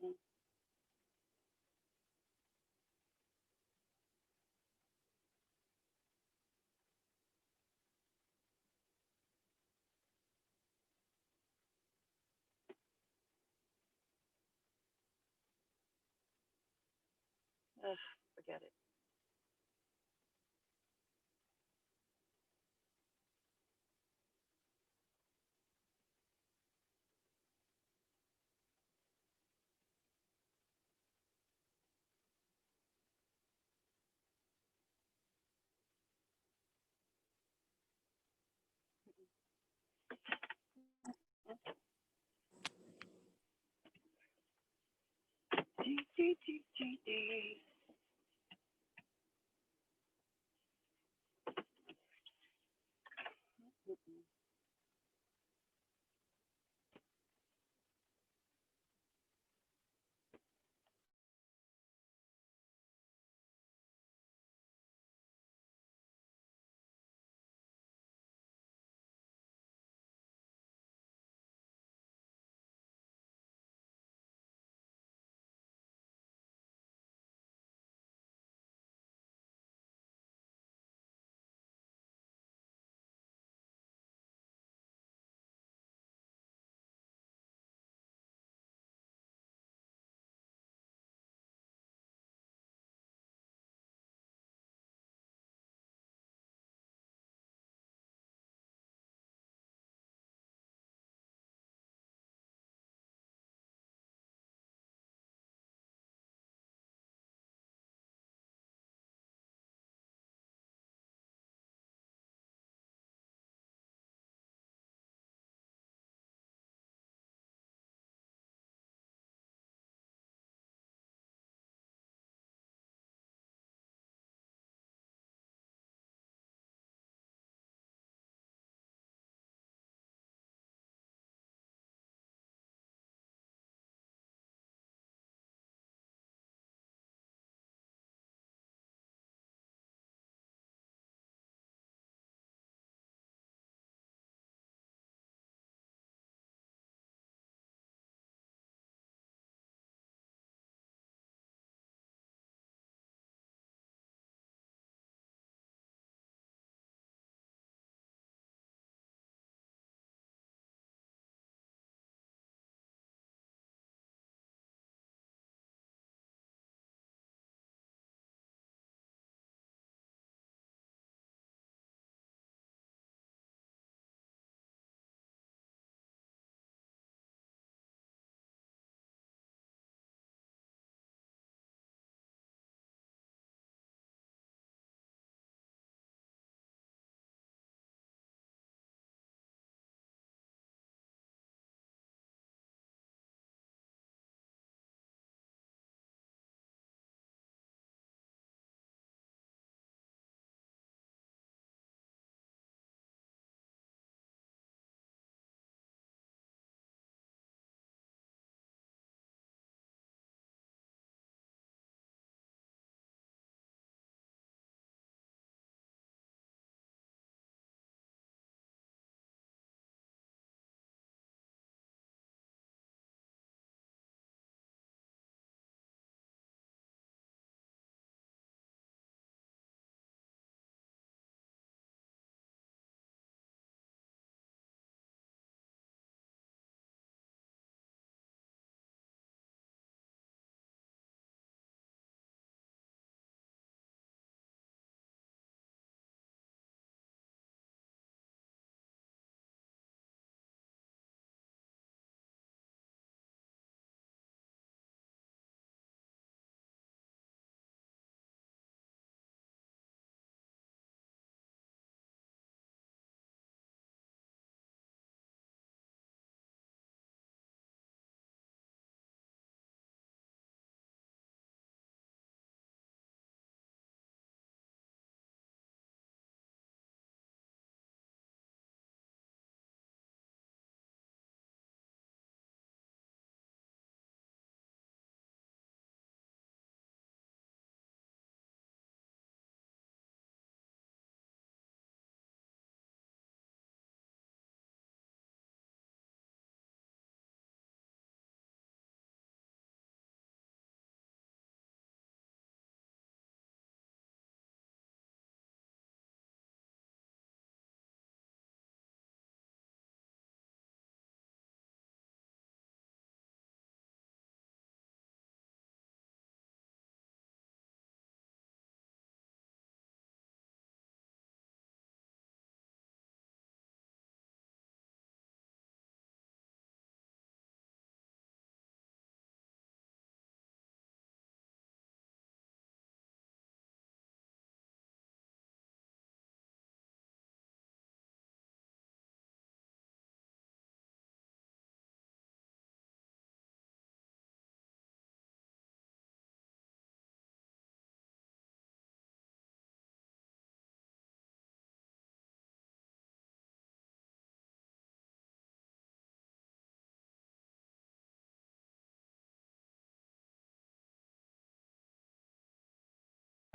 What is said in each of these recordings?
Mm-mm. Ugh, forget it. Dee, dee, dee, dee, dee. Mm-mm.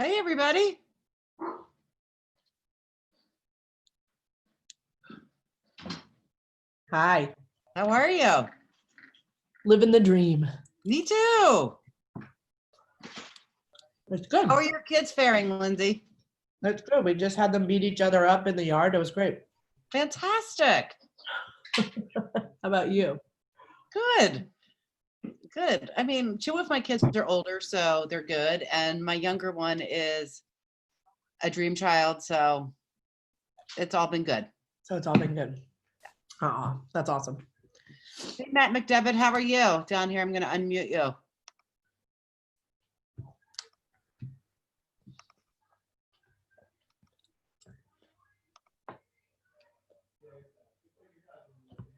Hey, everybody. Hi. How are you? Living the dream. Me too. It's good. How are your kids faring, Lindsay? That's good. We just had them beat each other up in the yard. It was great. Fantastic. How about you? Good. Good. I mean, two of my kids are older, so they're good. And my younger one is a dream child, so it's all been good. So it's all been good. That's awesome. Hey, Matt McDevitt, how are you? Down here, I'm going to unmute you.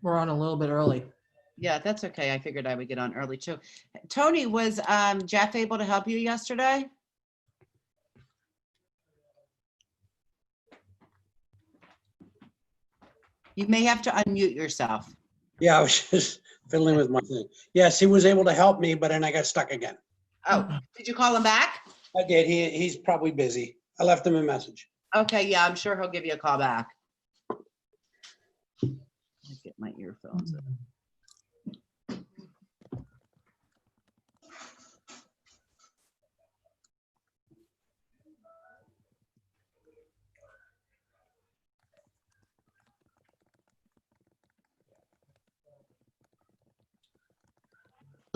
We're on a little bit early. Yeah, that's okay. I figured I would get on early too. Tony, was Jeff able to help you yesterday? You may have to unmute yourself. Yeah, I was just fiddling with my thing. Yes, he was able to help me, but then I got stuck again. Oh, did you call him back? I did. He's probably busy. I left him a message. Okay, yeah, I'm sure he'll give you a call back. Let me get my earphones.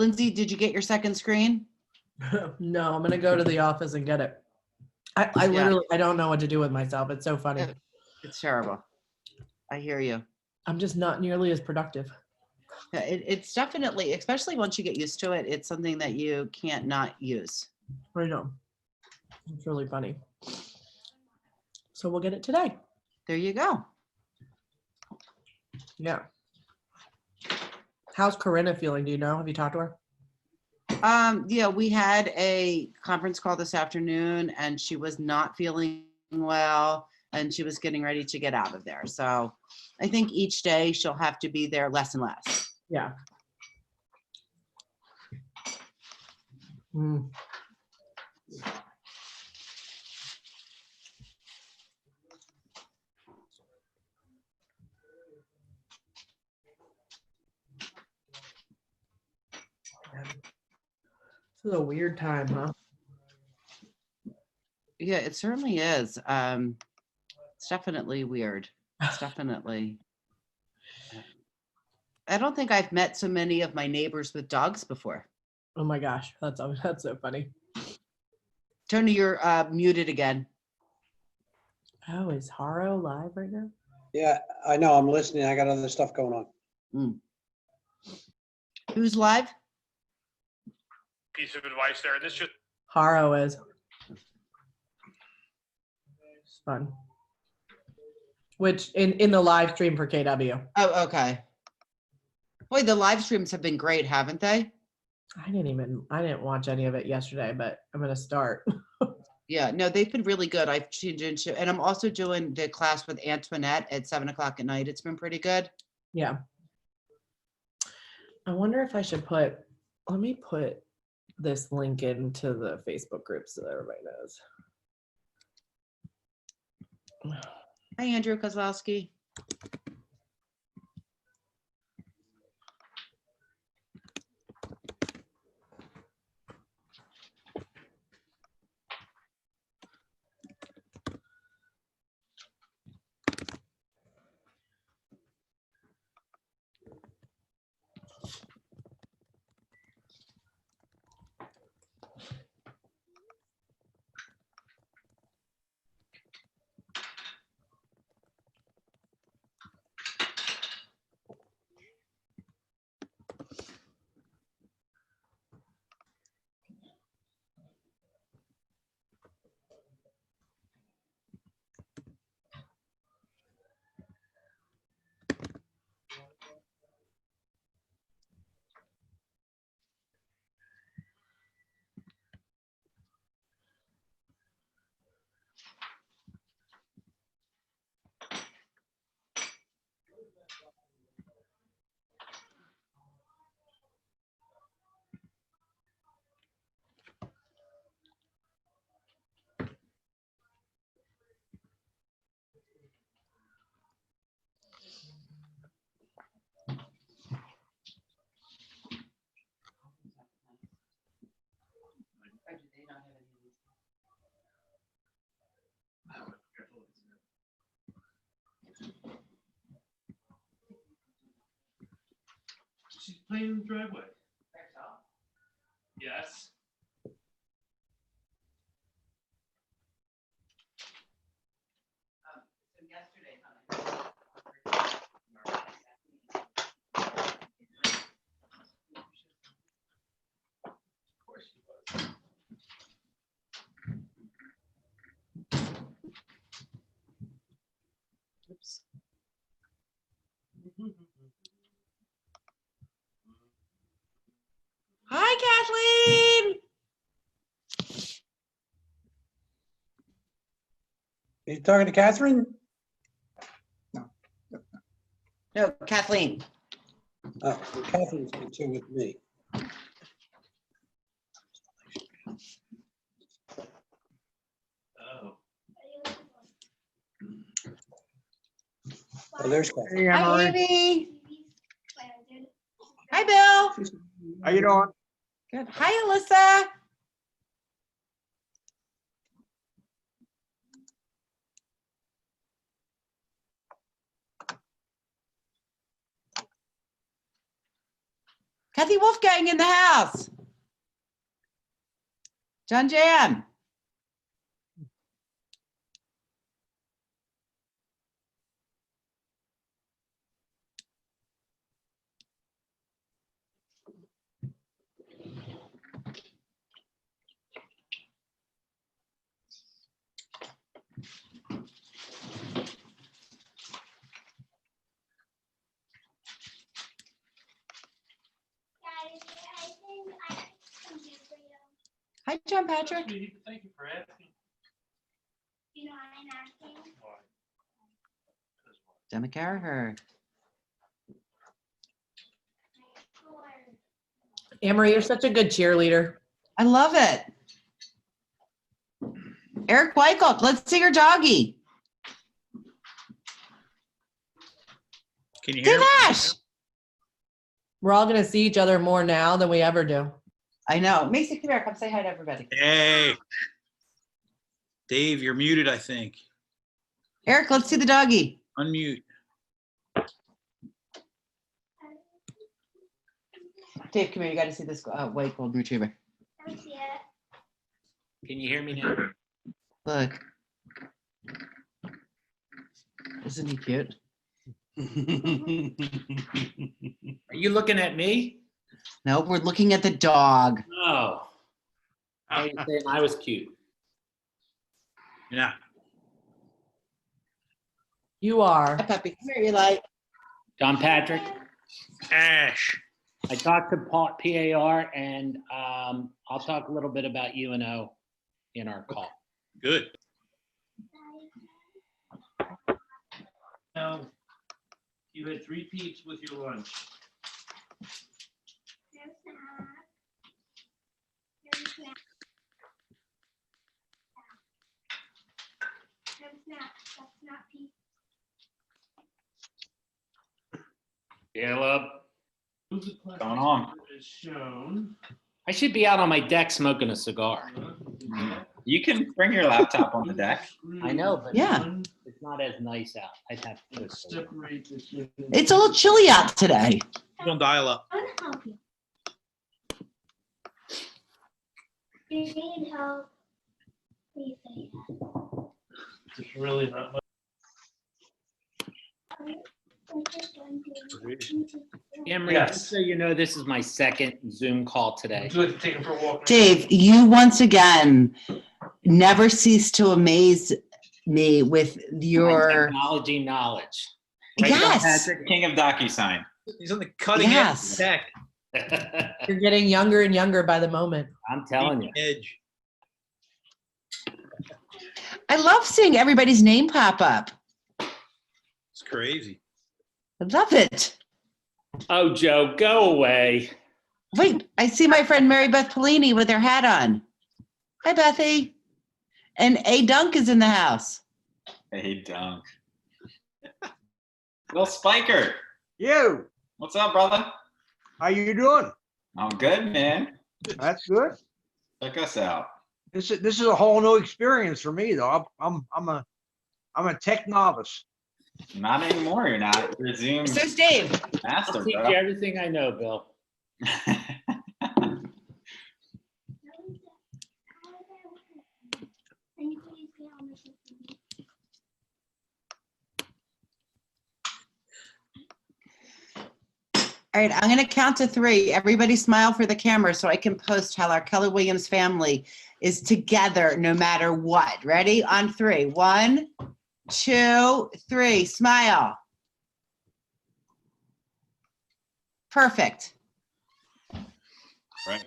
Lindsay, did you get your second screen? No, I'm gonna go to the office and get it. I Yeah. literally I don't know what to do with myself. It's so funny. It's terrible. I hear you. I'm just not nearly as productive. Yeah, it's definitely, especially once you get used to it, it's something that you can't not use. I know. It's really funny. So we'll get it today. There you go. Yeah. How's Corinna feeling? Do you know? Have you talked to her? Yeah, we had a conference call this afternoon and she was not feeling well and she was getting ready to get out of there. So I think each day she'll have to be there less and less. Yeah. Mm. This is a weird time, huh? Yeah, it certainly is. It's definitely weird. It's definitely. I don't think I've met so many of my neighbors with dogs before. Oh my gosh, that's so funny. Tony, you're muted again. Oh, is Haro live right now? Yeah, I know. I'm listening. I got other stuff going on. Who's live? Piece of advice there. This just Haro is. It's fun. Which in the live stream for KW. Oh, okay. Boy, the live streams have been great, haven't they? I didn't watch any of it yesterday, but I'm gonna start. Yeah, no, they've been really good. I've tuned into, and I'm also doing the class with Antoinette at 7:00 at night. It's been pretty good. Yeah. I wonder if I should let me put this link into the Facebook group so that everybody knows. Hi, Andrew Kozlowski. playing in the driveway. Yes. Of course he was. Oops. Hi, Kathleen. You talking to Catherine? No, Kathleen. Oh, Catherine's been too with me. Oh. Oh, there's Catherine. Hey, Hi, Emery. Amy. Hi, Bill. How you doing? Good. Hi, Alyssa. Kathy Wolfgang in the house. John Jan. Hi, John Patrick. Sweetie, thank you for asking. Why? Gemma Carragher. Amory, you're such a good cheerleader. I love it. Eric Weichelt, let's see your doggy. Can you hear Dave me? Ash. We're all gonna see each other more now than we ever do. I know. Macy, come here. Come say hi to everybody. Hey. Dave, you're muted, I think. Eric, let's see the doggy. Unmute. Dave, come here. You got to see this white golden retriever. Can you hear me now? Look. Isn't he cute? Are you looking at me? No, we're looking at the dog. Oh. I was saying I was cute. Yeah. You are. Hi, puppy. Come here, Eli. John Patrick, Ash. I talked to PAR and I'll talk a little bit about UNO in our call. Good. No, you had 3 peeps with your lunch. Caleb. Going on? Is shown. I should be out on my deck smoking a cigar. You can bring your laptop on the deck. I know, but Yeah. it's not as nice out. I'd have to. Let's separate the two. It's a little chilly out today. You don't dial up. I want to help you. Do you need help? Please say yes. It's really not much. Emery, Yes. just so you know, this is my second Zoom call today. Would you like to take him for a walk? Dave, you once again never cease to amaze me with My your technology knowledge. Right, John yes. Patrick, king of DocuSign. He's on the cutting Yes. edge of tech. You're getting younger and younger by the moment. I'm telling you. Edge. I love seeing everybody's name pop up. It's crazy. I love it. Oh, Joe, go away. Wait, I see my friend Mary Beth Polini with her hat on. Hi, Bethy. And A Dunk is in the house. Hey, dunk. Will Spiker, You, what's up, brother? how you doing? I'm good, man. That's good. Check us out. This is a whole new experience for me, though. I'm a tech novice. Not anymore. You're not. You're Zoom So's Dave. I'll master, teach you bro. everything I know, Bill. Can you please get on the system? All right, I'm going to count to 3. Everybody smile for the camera so I can post how our Keller Williams family is together no matter what. Ready? On 3. 1, 2, 3. Smile. Perfect. Right.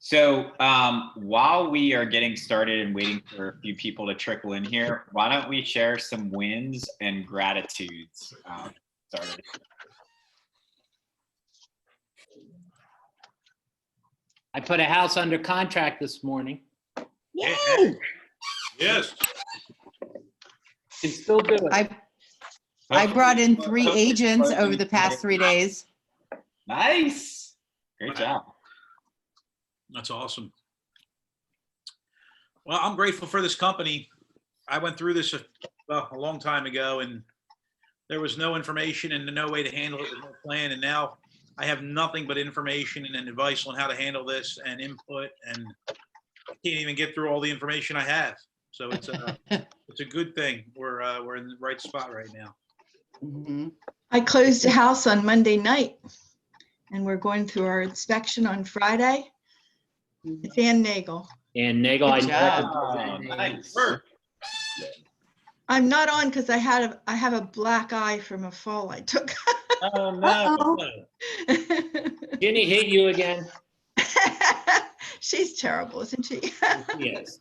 So while we are getting started and waiting for a few people to trickle in here, why don't we share some wins and gratitudes? Started. I put a house under contract this morning. Yay! Yes. Can still do it. I brought in 3 agents over the past 3 days. Nice. Great job. That's awesome. Well, I'm grateful for this company. I went through this a long time ago, and there was no information and no way to handle it with no plan. And now I have nothing but information and advice on how to handle this and input, and I can't even get through all the information I have. So it's a good thing. We're in the right spot right now. Mhm. I closed a house on Monday night, and we're going through our inspection on Friday. It's Ann Nagel. And Nagel, I Good know. job. Nice. I'm not on because I have a black eye from a fall I took. Oh no. Ginny hit you again. She's terrible, isn't she? Yes.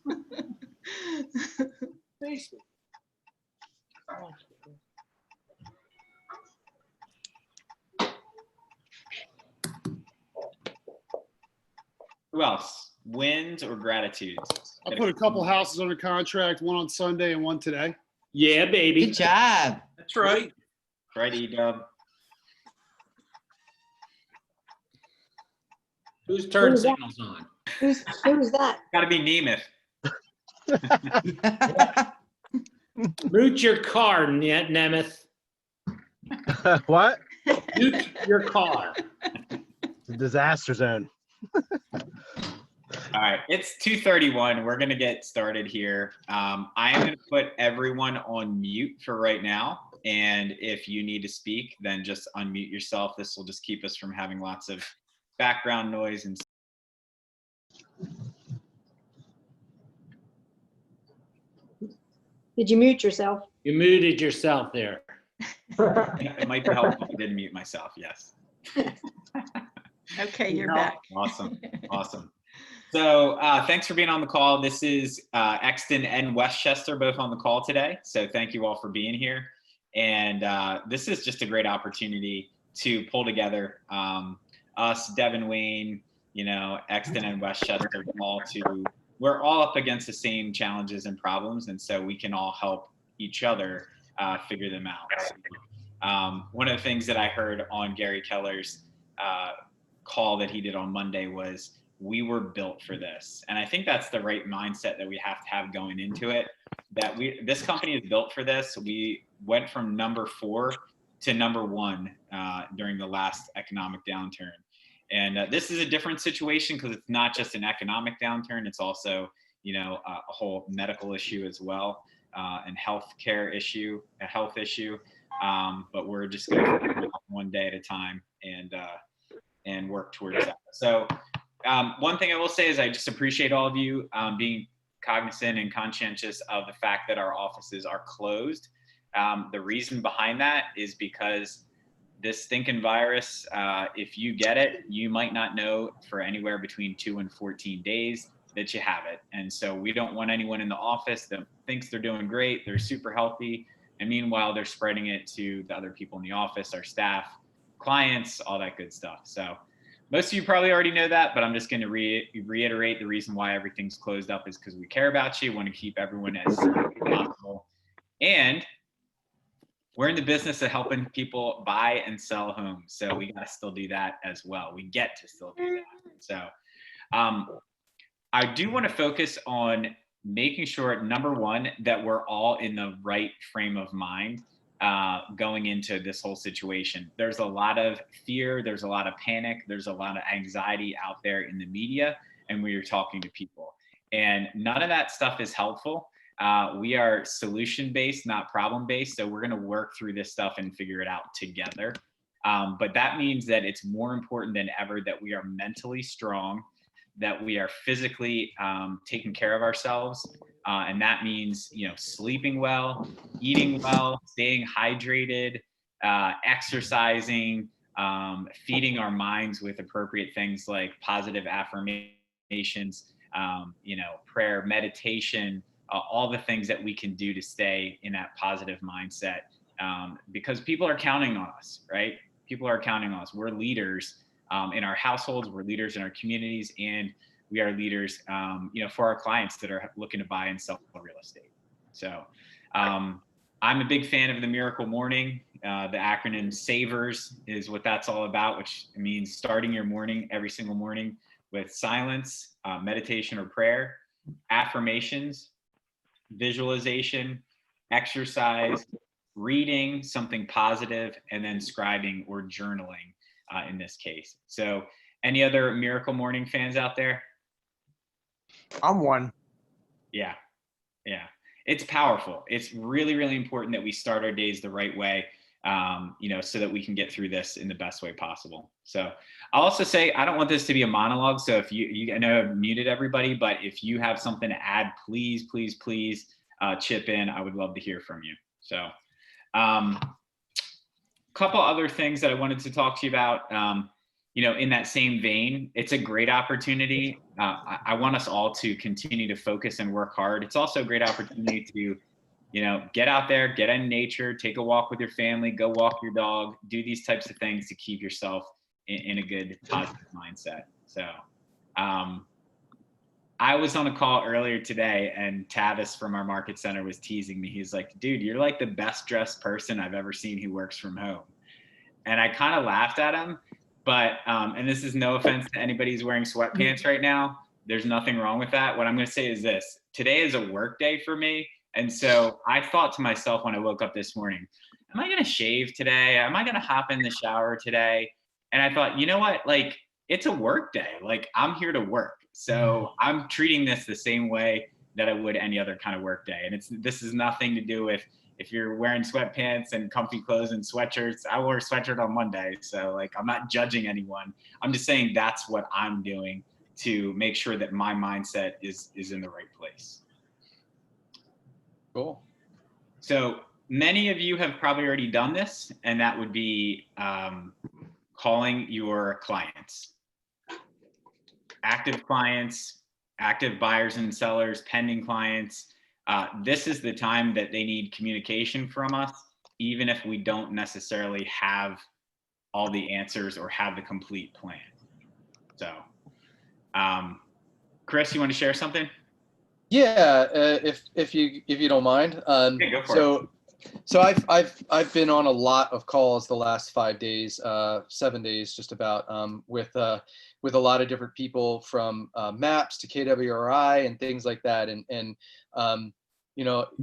Who else? Wins or gratitudes? I put a couple houses under contract, one on Sunday and one today. Yeah, baby. Good job. That's right. Right, E-Dub. Whose turn signal's on? Who's that? Got to be Nemeth. Root your car, Nemeth. What? Root your car. It's a disaster zone. All right, it's 2:31. We're going to get started here. I am going to put everyone on mute for right now. And if you need to speak, then just unmute yourself. This will just keep us from having lots of background noise. And Did you mute yourself? You muted yourself there. it might be helpful if I didn't mute myself. Yes. Okay, you're back. Awesome. Awesome. So thanks for being on the call. This is Exton and Westchester both on the call today. So thank you all for being here. And this is just a great opportunity to pull together us, Devin, Wayne, Exton and Westchester, we're all up against the same challenges and problems. And so we can all help each other figure them out. So, one of the things that I heard on Gary Keller's call that he did on Monday was, we were built for this. And I think that's the right mindset that we have to have going into it, that this company is built for this. We went from number 4 to number 1 during the last economic downturn. And this is a different situation because it's not just an economic downturn. It's also, a whole medical issue as well, and healthcare issue, a health issue. But we're just going to figure it out one day at a time and work towards that. So one thing I will say is I just appreciate all of you being cognizant and conscientious of the fact that our offices are closed. The reason behind that is because this stinking virus, if you get it, you might not know for anywhere between 2 and 14 days that you have it. And so we don't want anyone in the office that thinks they're doing great, they're super healthy, and meanwhile they're spreading it to the other people in the office, our staff, clients, all that good stuff. So most of you probably already know that, but I'm just going to reiterate the reason why everything's closed up is because we care about you, want to keep everyone as safe as possible. And we're in the business of helping people buy and sell homes. So we got to still do that as well. We get to still do that. So I do want to focus on making sure, number one, that we're all in the right frame of mind going into this whole situation. There's a lot of fear, there's a lot of panic, there's a lot of anxiety out there in the media and when you're talking to people. And none of that stuff is helpful. We are solution-based, not problem-based. So we're going to work through this stuff and figure it out together. But that means that it's more important than ever that we are mentally strong, that we are physically taking care of ourselves. And that means, sleeping well, eating well, staying hydrated, exercising, feeding our minds with appropriate things like positive affirmations, prayer, meditation, all the things that we can do to stay in that positive mindset. Because people are counting on us, right? People are counting on us. We're leaders in our households, we're leaders in our communities, and we are leaders, for our clients that are looking to buy and sell real estate. So I'm a big fan of the Miracle Morning. The acronym SAVERS is what that's all about, which means starting your morning every single morning with silence, meditation or prayer, affirmations, visualization, exercise, reading something positive, and then scribing or journaling in this case. So any other Miracle Morning fans out there? I'm one. Yeah. It's powerful. It's really, really important that we start our days the right way, so that we can get through this in the best way possible. So I'll also say, I don't want this to be a monologue. So if I know I've muted everybody, but if you have something to add, please chip in. I would love to hear from you. So couple other things that I wanted to talk to you about, in that same vein, it's a great opportunity. I want us all to continue to focus and work hard. It's also a great opportunity to, get out there, get in nature, take a walk with your family, go walk your dog, do these types of things to keep yourself in a good, positive mindset. So I was on a call earlier today and Tavis from our market center was teasing me. He's like, dude, you're like the best dressed person I've ever seen who works from home. And I kind of laughed at him, but, and this is no offense to anybody who's wearing sweatpants right now. There's nothing wrong with that. What I'm going to say is this: today is a work day for me. And so I thought to myself when I woke up this morning, am I going to shave today? Am I going to hop in the shower today? And I thought, you know what? Like, it's a work day. Like, I'm here to work. So I'm treating this the same way that I would any other kind of work day. And this is nothing to do with if you're wearing sweatpants and comfy clothes and sweatshirts. I wore a sweatshirt on Monday. So like, I'm not judging anyone. I'm just saying that's what I'm doing to make sure that my mindset is in the right place. Cool. So many of you have probably already done this, and that would be calling your clients. Active clients, active buyers and sellers, pending clients. This is the time that they need communication from us, even if we don't necessarily have all the answers or have the complete plan. So, Chris, you want to share something? Yeah, if you don't mind. Yeah, go for it. So I've been on a lot of calls the last 5 days, 7 days, just about, with a lot of different people from MAPS to KWRI and things like that. And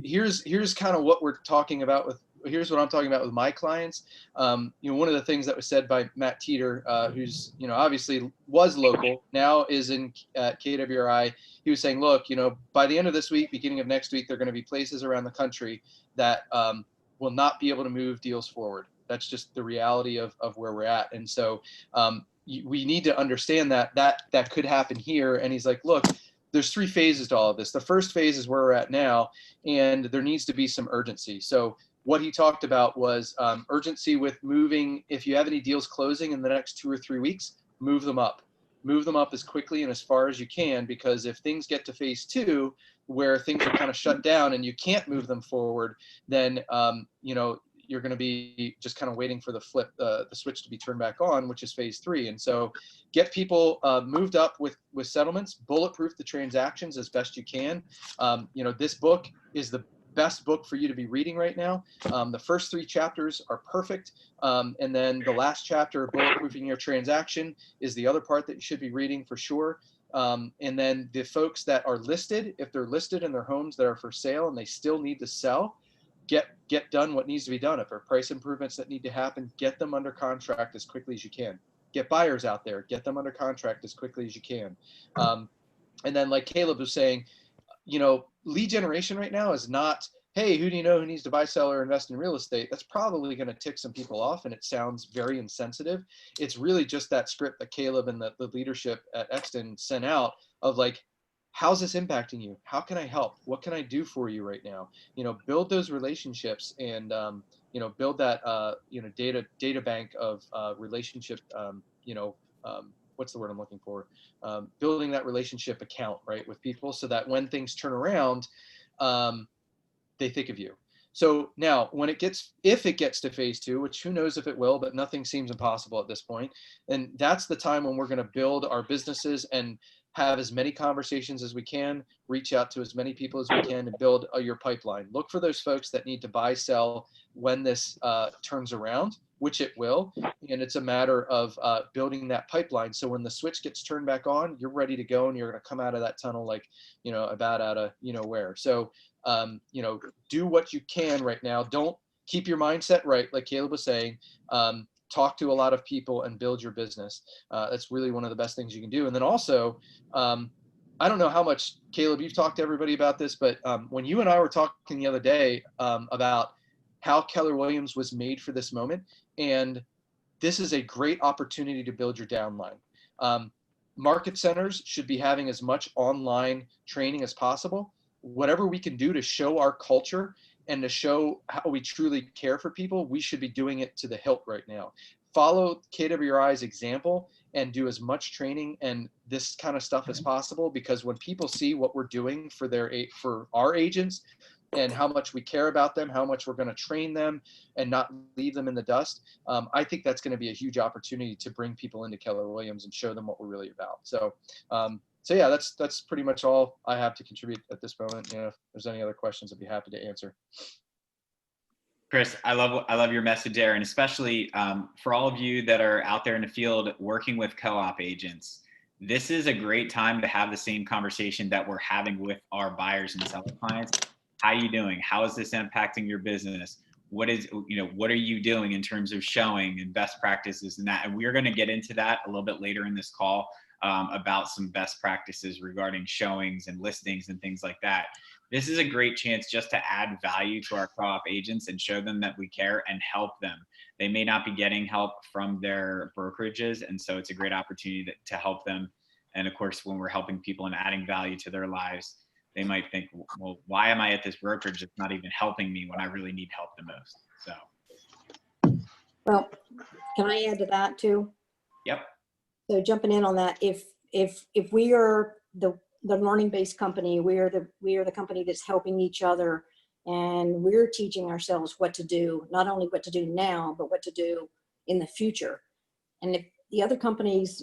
here's kind of what we're talking about with. Here's what I'm talking about with my clients. One of the things that was said by Matt Teeter, who's, obviously was local, now is in KWRI. He was saying, look, by the end of this week, beginning of next week, there are going to be places around the country that will not be able to move deals forward. That's just the reality of where we're at. And so we need to understand that could happen here. And he's like, look, there's 3 phases to all of this. The first phase is where we're at now, and there needs to be some urgency. So what he talked about was urgency with moving. If you have any deals closing in the next 2 or 3 weeks, move them up as quickly and as far as you can, because if things get to phase 2 where things are kind of shut down and you can't move them forward, then you're going to be just kind of waiting for the switch to be turned back on, which is phase 3. And so get people moved up with settlements, bulletproof the transactions as best you can. This book is the best book for you to be reading right now. The first 3 chapters are perfect. And then the last chapter, bulletproofing your transaction, is the other part that you should be reading for sure. And then the folks that are listed, if they're listed in their homes that are for sale and they still need to sell, get done what needs to be done. If there are price improvements that need to happen, get them under contract as quickly as you can. Get buyers out there, get them under contract as quickly as you can. And then, like Caleb was saying, lead generation right now is not, hey, who do you know who needs to buy, sell, or invest in real estate? That's probably going to tick some people off, and it sounds very insensitive. It's really just that script that Caleb and the leadership at Exton sent out of like, how's this impacting you? How can I help? What can I do for you right now? Build those relationships and, build that, data bank of relationship, what's the word I'm looking for? Building that relationship account, right, with people so that when things turn around, they think of you. So now if it gets to phase 2, which who knows if it will, but nothing seems impossible at this point. And that's the time when we're going to build our businesses and have as many conversations as we can, reach out to as many people as we can, and build your pipeline. Look for those folks that need to buy, sell when this turns around, which it will. And it's a matter of building that pipeline. So when the switch gets turned back on, you're ready to go and you're going to come out of that tunnel like, about out of, where. So, do what you can right now. Don't keep your mindset right. Like Caleb was saying, talk to a lot of people and build your business. That's really one of the best things you can do. And then also, I don't know how much, Caleb, you've talked to everybody about this, but when you and I were talking the other day about how Keller Williams was made for this moment, and this is a great opportunity to build your downline. Market centers should be having as much online training as possible. Whatever we can do to show our culture and to show how we truly care for people, we should be doing it to the hilt right now. Follow KWRI's example and do as much training and this kind of stuff as possible, because when people see what we're doing for our agents and how much we care about them, how much we're going to train them and not leave them in the dust, I think that's going to be a huge opportunity to bring people into Keller Williams and show them what we're really about. So yeah, that's pretty much all I have to contribute at this moment. If there's any other questions, I'd be happy to answer. Chris, I love your message there, and especially for all of you that are out there in the field working with co-op agents. This is a great time to have the same conversation that we're having with our buyers and seller clients. How are you doing? How is this impacting your business? What are you doing in terms of showing and best practices and that? And we're going to get into that a little bit later in this call about some best practices regarding showings and listings and things like that. This is a great chance just to add value to our co-op agents and show them that we care and help them. They may not be getting help from their brokerages, and so it's a great opportunity to help them. And of course, when we're helping people and adding value to their lives, they might think, well, why am I at this brokerage that's not even helping me when I really need help the most? So. Well, can I add to that too? Yep. So jumping in on that, if we are the learning-based company, we are the company that's helping each other, and we're teaching ourselves what to do, not only what to do now, but what to do in the future. And if the other companies'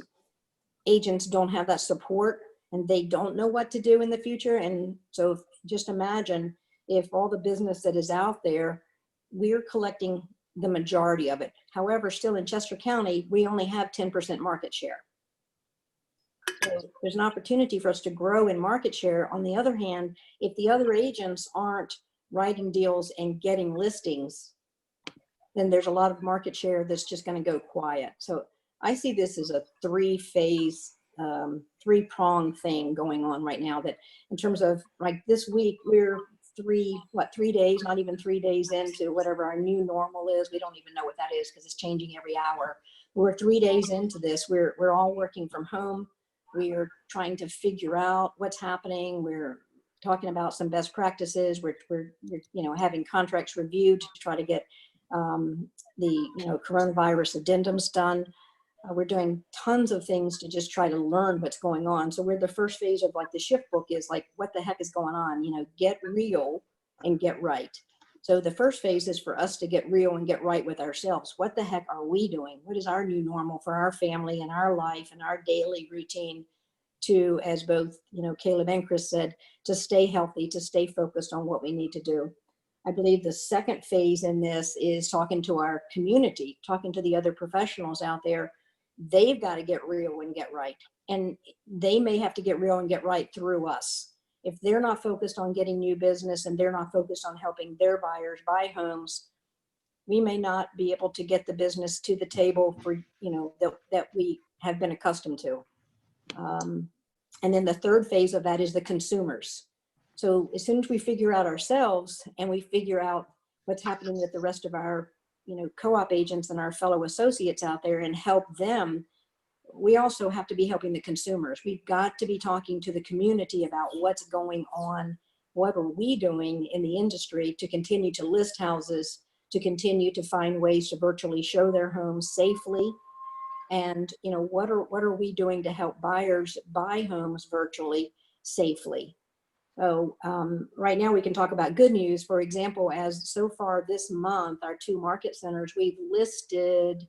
agents don't have that support and they don't know what to do in the future, and so just imagine if all the business that is out there, we're collecting the majority of it. However, still in Chester County, we only have 10% market share. So there's an opportunity for us to grow in market share. On the other hand, if the other agents aren't writing deals and getting listings, then there's a lot of market share that's just going to go quiet. So I see this as a three-phase, three-pronged thing going on right now, that in terms of like this week, we're 3 days, not even 3 days into whatever our new normal is. We don't even know what that is because it's changing every hour. We're 3 days into this. We're all working from home. We're trying to figure out what's happening. We're talking about some best practices. We're having contracts reviewed to try to get the coronavirus addendums done. We're doing tons of things to just try to learn what's going on. So we're the first phase of like the shift book is like, what the heck is going on? Get real and get right. So the first phase is for us to get real and get right with ourselves. What the heck are we doing? What is our new normal for our family and our life and our daily routine to, as both, Caleb and Chris said, to stay healthy, to stay focused on what we need to do. I believe the second phase in this is talking to our community, talking to the other professionals out there. They've got to get real and get right. And they may have to get real and get right through us. if they're not focused on getting new business and they're not focused on helping their buyers buy homes, we may not be able to get the business to the table for, that we have been accustomed to. And then the third phase of that is the consumers. So as soon as we figure out ourselves and we figure out what's happening with the rest of our, co-op agents and our fellow associates out there and help them, we also have to be helping the consumers. We've got to be talking to the community about what's going on. What are we doing in the industry to continue to list houses, to continue to find ways to virtually show their homes safely? And, what are we doing to help buyers buy homes virtually safely? So right now we can talk about good news. For example, as so far this month, our 2 market centers, we've listed,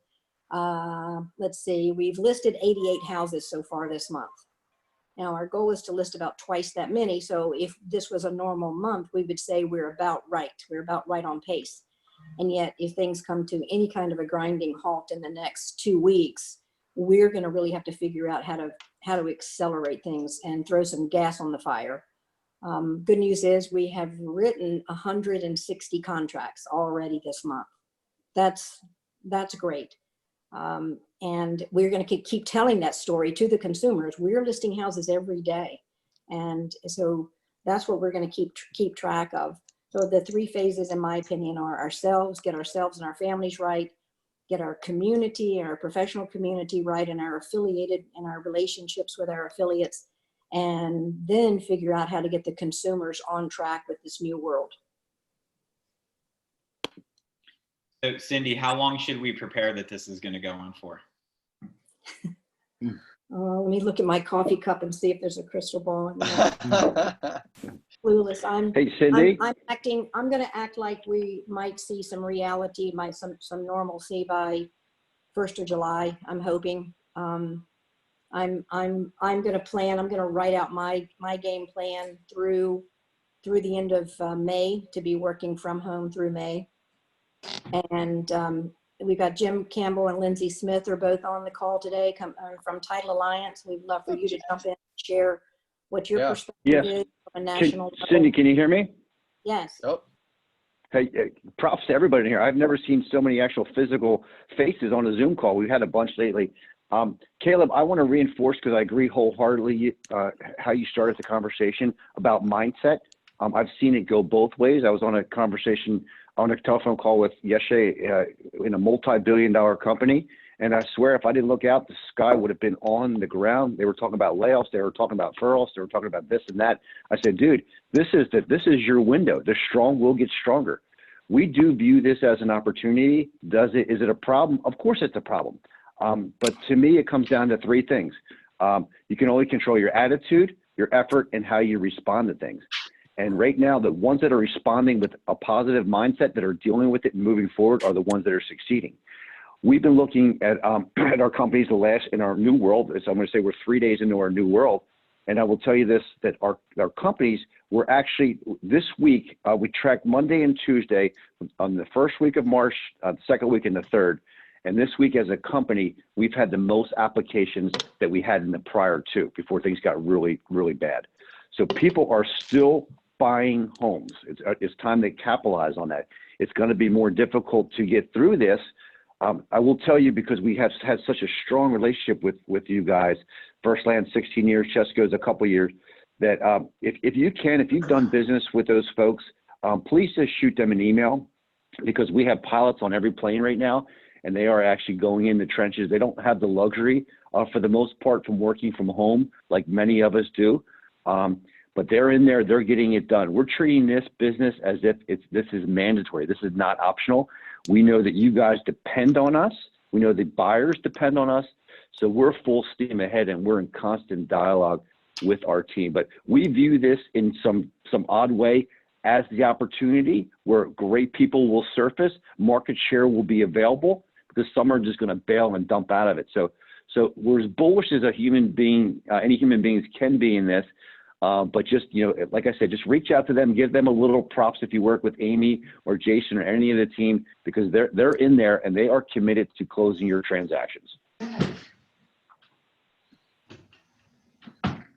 we've listed 88 houses so far this month. Now our goal is to list about twice that many. So if this was a normal month, we would say we're about right. We're about right on pace. And yet if things come to any kind of a grinding halt in the next 2 weeks, we're going to really have to figure out how to accelerate things and throw some gas on the fire. Good news is we have written 160 contracts already this month. That's great. And we're going to keep telling that story to the consumers. We're listing houses every day. And so that's what we're going to keep track of. So the 3 phases, in my opinion, are ourselves, get ourselves and our families right, get our community, our professional community right, and our affiliated and our relationships with our affiliates, and then figure out how to get the consumers on track with this new world. So Cindy, how long should we prepare that this is going to go on for? Let me look at my coffee cup and see if there's a crystal ball in there. Clueless. Hey, Cindy. I'm going to act like we might see some reality, some normalcy by 1st of July. I'm hoping. I'm going to plan. I'm going to write out my game plan through the end of May to be working from home through May. And we've got Jim Campbell and Lindsay Smith are both on the call today from Title Alliance. We'd love for you to jump in and share what your perspective is from a national level. Cindy, can you hear me? Yes. Oh. Hey, props to everybody in here. I've never seen so many actual physical faces on a Zoom call. We've had a bunch lately. Caleb, I want to reinforce, because I agree wholeheartedly how you started the conversation about mindset. I've seen it go both ways. I was on a telephone call with Yeshe in a multi-billion-dollar company, and I swear if I didn't look out, the sky would have been on the ground. They were talking about layoffs. They were talking about furloughs. They were talking about this and that. I said, dude, this is your window. The strong will get stronger. We do view this as an opportunity. Is it a problem? Of course it's a problem. But to me, it comes down to 3 things. You can only control your attitude, your effort, and how you respond to things. And right now, the ones that are responding with a positive mindset, that are dealing with it and moving forward, are the ones that are succeeding. We've been looking at our companies in our new world. So I'm going to say we're 3 days into our new world. And I will tell you this, that our companies were actually, this week, we tracked Monday and Tuesday on the first week of March, the second week and the third. And this week as a company, we've had the most applications that we had in the prior 2 before things got really, really bad. So people are still buying homes. It's time to capitalize on that. It's going to be more difficult to get through this. I will tell you, because we have had such a strong relationship with you guys, First Land 16 years, Chesco's a couple years, that if you've done business with those folks, please just shoot them an email, because we have pilots on every plane right now, and they are actually going in the trenches. They don't have the luxury, for the most part, from working from home like many of us do. But they're in there, they're getting it done. We're treating this business as if this is mandatory. This is not optional. We know that you guys depend on us. We know the buyers depend on us. So we're full steam ahead, and we're in constant dialogue with our team. But we view this in some odd way as the opportunity where great people will surface, market share will be available, because some are just going to bail and dump out of it. So we're as bullish as a human being, any human beings can be in this. But just, like I said, just reach out to them, give them a little props if you work with Amy or Jason or any of the team, because they're in there and they are committed to closing your transactions.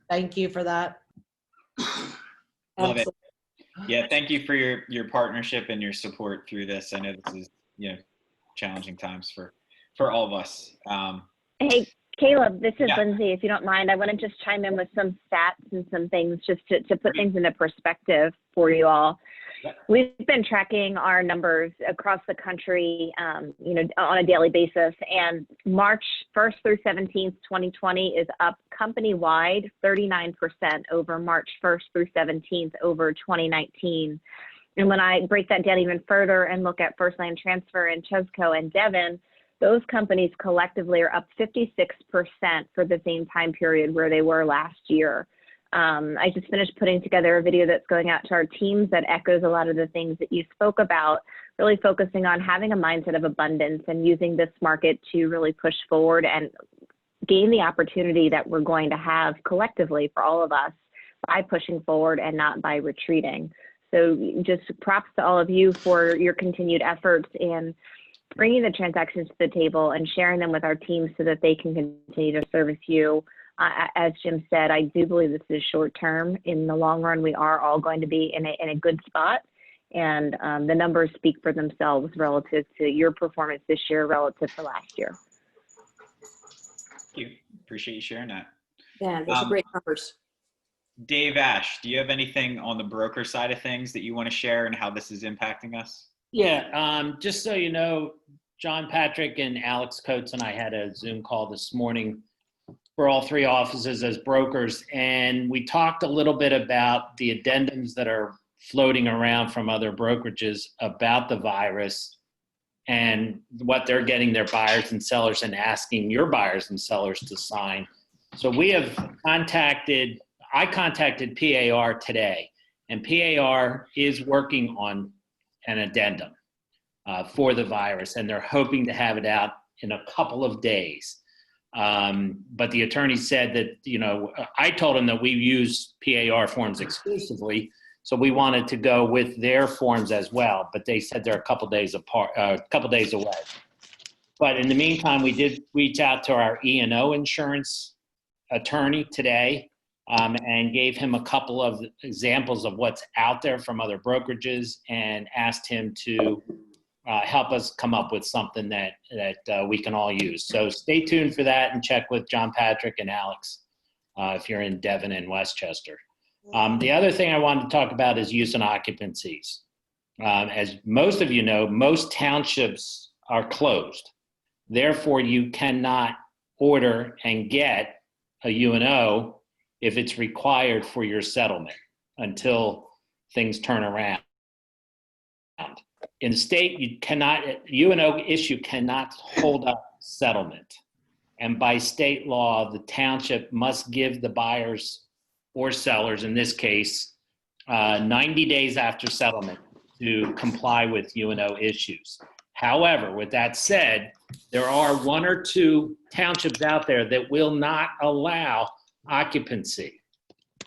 Thank you for that. Love it. Absolutely. Yeah, thank you for your partnership and your support through this. I know this is, challenging times for all of us. Hey, Caleb, this is Yeah. Lindsay. If you don't mind, I want to just chime in with some stats and some things just to put things into perspective for you all. We've been tracking our numbers across the country, on a daily basis. And March 1st through 17th, 2020 is up company-wide 39% over March 1st through 17th over 2019. And when I break that down even further and look at First Land Transfer and Chesco and Devon, those companies collectively are up 56% for the same time period where they were last year. I just finished putting together a video that's going out to our teams that echoes a lot of the things that you spoke about, really focusing on having a mindset of abundance and using this market to really push forward and gain the opportunity that we're going to have collectively for all of us by pushing forward and not by retreating. So just props to all of you for your continued efforts in bringing the transactions to the table and sharing them with our teams so that they can continue to service you. As Jim said, I do believe this is short term. In the long run, we are all going to be in a good spot. And the numbers speak for themselves relative to your performance this year relative to last year. Thank you. Appreciate you sharing that. Yeah, those are great numbers. Dave Ash, do you have anything on the broker side of things that you want to share and how this is impacting us? Yeah, just so you know, John Patrick and Alex Coates and I had a Zoom call this morning for all three offices as brokers, and we talked a little bit about the addendums that are floating around from other brokerages about the virus and what they're getting their buyers and sellers and asking your buyers and sellers to sign. So I contacted PAR today, and PAR is working on an addendum for the virus, and they're hoping to have it out in a couple of days. But the attorney said that, I told him that we use PAR forms exclusively, so we wanted to go with their forms as well, but they said they're a couple days apart, a couple days away. But in the meantime, we did reach out to our E&O insurance attorney today, and gave him a couple of examples of what's out there from other brokerages and asked him to help us come up with something that we can all use. So stay tuned for that and check with John Patrick and Alex if you're in Devon and Westchester. The other thing I wanted to talk about is use and occupancies. As most of you know, most townships are closed. Therefore, you cannot order and get a U&O if it's required for your settlement until things turn around. In the state, U&O issue cannot hold up settlement. And by state law, the township must give the buyers or sellers, in this case, 90 days after settlement to comply with U&O issues. However, with that said, there are one or two townships out there that will not allow occupancy.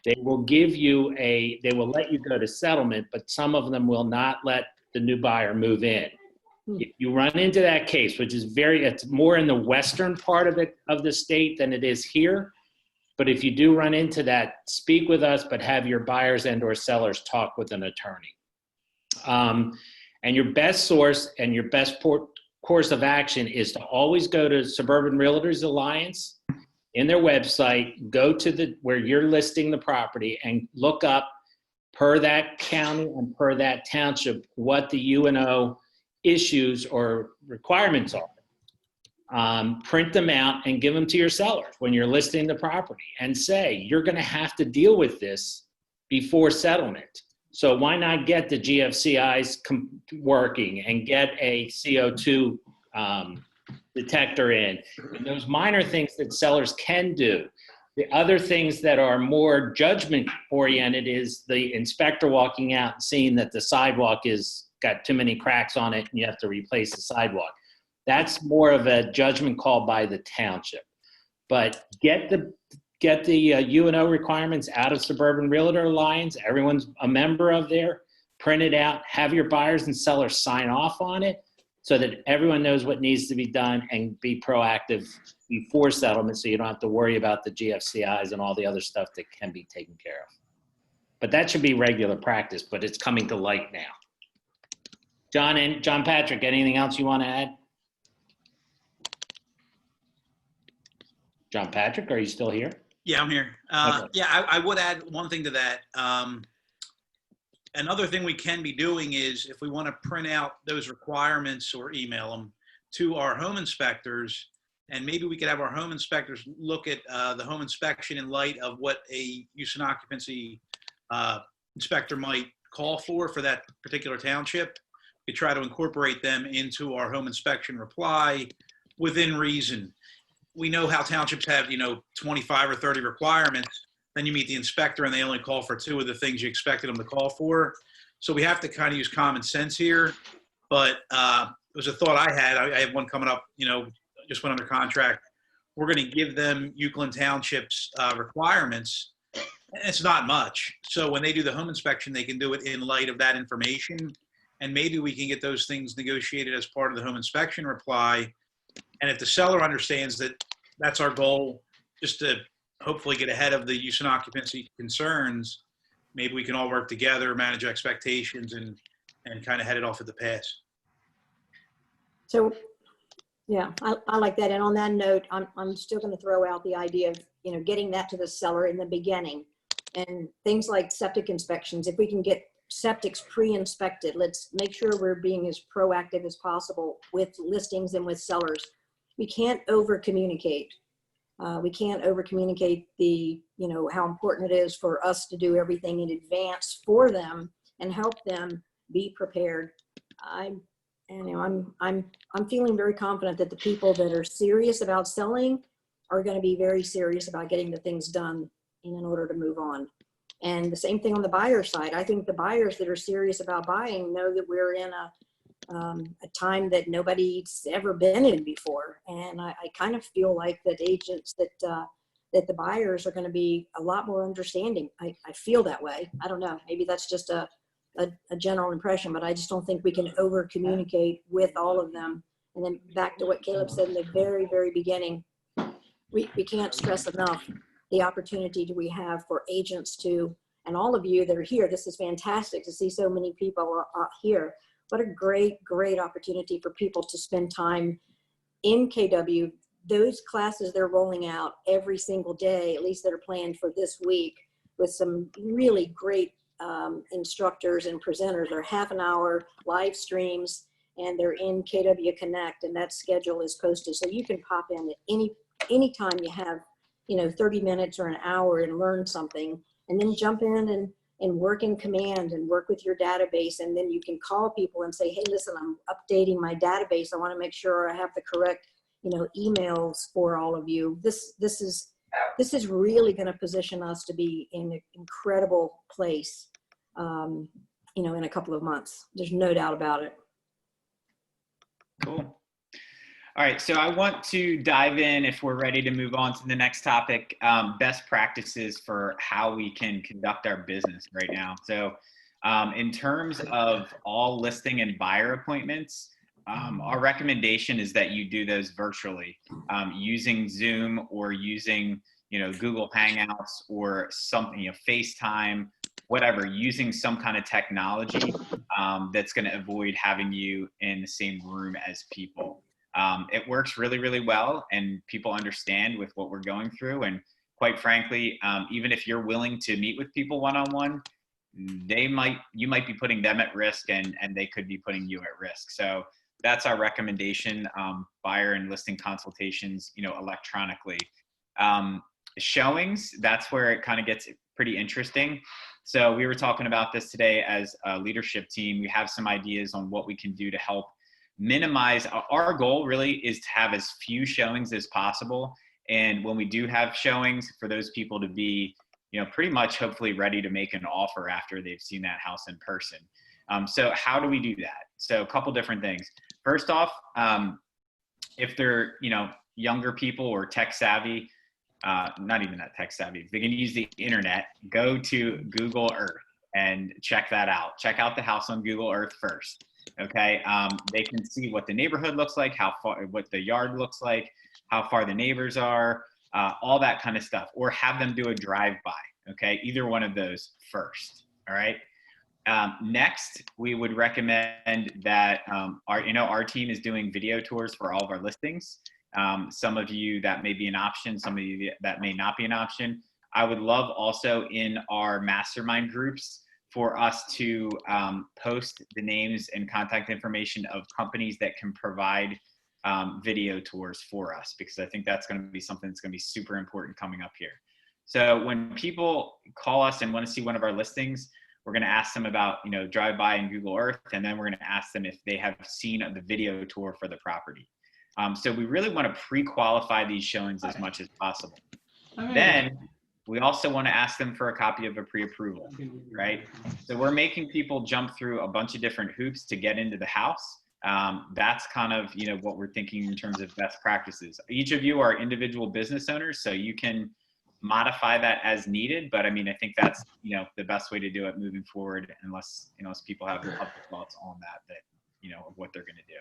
They will give you they will let you go to settlement, but some of them will not let the new buyer move in. If you run into that case, which is it's more in the western part of the state than it is here, but if you do run into that, speak with us, but have your buyers and or sellers talk with an attorney. And your best source and your best course of action is to always go to Suburban Realtors Alliance in their website, go to where you're listing the property and look up per that county and per that township what the U&O issues or requirements are. Print them out and give them to your sellers when you're listing the property and say, you're going to have to deal with this before settlement. So why not get the GFCIs working and get a CO2 detector in? And those minor things that sellers can do. The other things that are more judgment oriented is the inspector walking out and seeing that the sidewalk got too many cracks on it and you have to replace the sidewalk. That's more of a judgment call by the township. But get the U&O requirements out of Suburban Realtor Alliance. Everyone's a member of there. Print it out. Have your buyers and sellers sign off on it so that everyone knows what needs to be done and be proactive before settlement so you don't have to worry about the GFCIs and all the other stuff that can be taken care of. But that should be regular practice, but it's coming to light now. John Patrick, anything else you want to add? John Patrick, are you still here? Yeah, I'm here. Okay. Yeah, I would add one thing to that. Another thing we can be doing is if we want to print out those requirements or email them to our home inspectors, and maybe we could have our home inspectors look at the home inspection in light of what a use and occupancy inspector might call for that particular township. We try to incorporate them into our home inspection reply within reason. We know how townships have, 25 or 30 requirements. Then you meet the inspector and they only call for 2 of the things you expected them to call for. So we have to kind of use common sense here. But it was a thought I had. I have one coming up, just went under contract. We're going to give them Euclid Township's requirements. It's not much. So when they do the home inspection, they can do it in light of that information. And maybe we can get those things negotiated as part of the home inspection reply. And if the seller understands that that's our goal, just to hopefully get ahead of the use and occupancy concerns, maybe we can all work together, manage expectations, and kind of head it off at the pass. So, yeah, I like that. And on that note, I'm still going to throw out the idea of, getting that to the seller in the beginning. And things like septic inspections, if we can get septics pre-inspected, let's make sure we're being as proactive as possible with listings and with sellers. We can't over communicate. We can't over communicate how important it is for us to do everything in advance for them and help them be prepared. I'm feeling very confident that the people that are serious about selling are going to be very serious about getting the things done in order to move on. And the same thing on the buyer side. I think the buyers that are serious about buying know that we're in a time that nobody's ever been in before. And I kind of feel like that agents that the buyers are going to be a lot more understanding. I feel that way. I don't know. Maybe that's just a general impression, but I just don't think we can over communicate with all of them. And then back to what Caleb said in the very, very beginning, we can't stress enough the opportunity we have for agents to, and all of you that are here, this is fantastic to see so many people here. What a great, great opportunity for people to spend time in KW. Those classes they're rolling out every single day, at least that are planned for this week, with some really great instructors and presenters. They're half an hour live streams, and they're in KW Connect, and that schedule is posted. So you can pop in at any time you have 30 minutes or an hour and learn something, and then jump in and work in command and work with your database. And then you can call people and say, hey, listen, I'm updating my database. I want to make sure I have the correct, emails for all of you. This is really going to position us to be in an incredible place, in a couple of months. There's no doubt about it. Cool. All right, so I want to dive in, if we're ready to move on to the next topic, best practices for how we can conduct our business right now. So in terms of all listing and buyer appointments, our recommendation is that you do those virtually using Zoom or using Google Hangouts or something, FaceTime, whatever, using some kind of technology that's going to avoid having you in the same room as people. It works really, really well, and people understand with what we're going through. And quite frankly, even if you're willing to meet with people one-on-one, you might be putting them at risk, and they could be putting you at risk. So that's our recommendation, buyer and listing consultations, electronically. Showings, that's where it kind of gets pretty interesting. So we were talking about this today as a leadership team. We have some ideas on what we can do to help minimize. Our goal really is to have as few showings as possible. And when we do have showings, for those people to be, pretty much hopefully ready to make an offer after they've seen that house in person. So how do we do that? So a couple different things. First off, if they're, younger people or tech savvy, not even that tech savvy, if they can use the internet, go to Google Earth and check that out. Check out the house on Google Earth first. Okay, they can see what the neighborhood looks like, how far, what the yard looks like, how far the neighbors are, all that kind of stuff, or have them do a drive-by. Okay, either one of those first. All right. Next, we would recommend that our team is doing video tours for all of our listings. Some of you that may be an option, some of you that may not be an option. I would love also in our mastermind groups for us to post the names and contact information of companies that can provide video tours for us, because I think that's going to be something that's going to be super important coming up here. So when people call us and want to see one of our listings, we're going to ask them about, drive by in Google Earth, and then we're going to ask them if they have seen the video tour for the property. So we really want to pre-qualify these showings as much as possible. Then we also want to ask them for a copy of a pre-approval, right? So we're making people jump through a bunch of different hoops to get into the house. That's kind of, what we're thinking in terms of best practices. Each of you are individual business owners, so you can modify that as needed. But I mean, I think that's, the best way to do it moving forward, unless people have other thoughts on that, of what they're going to do.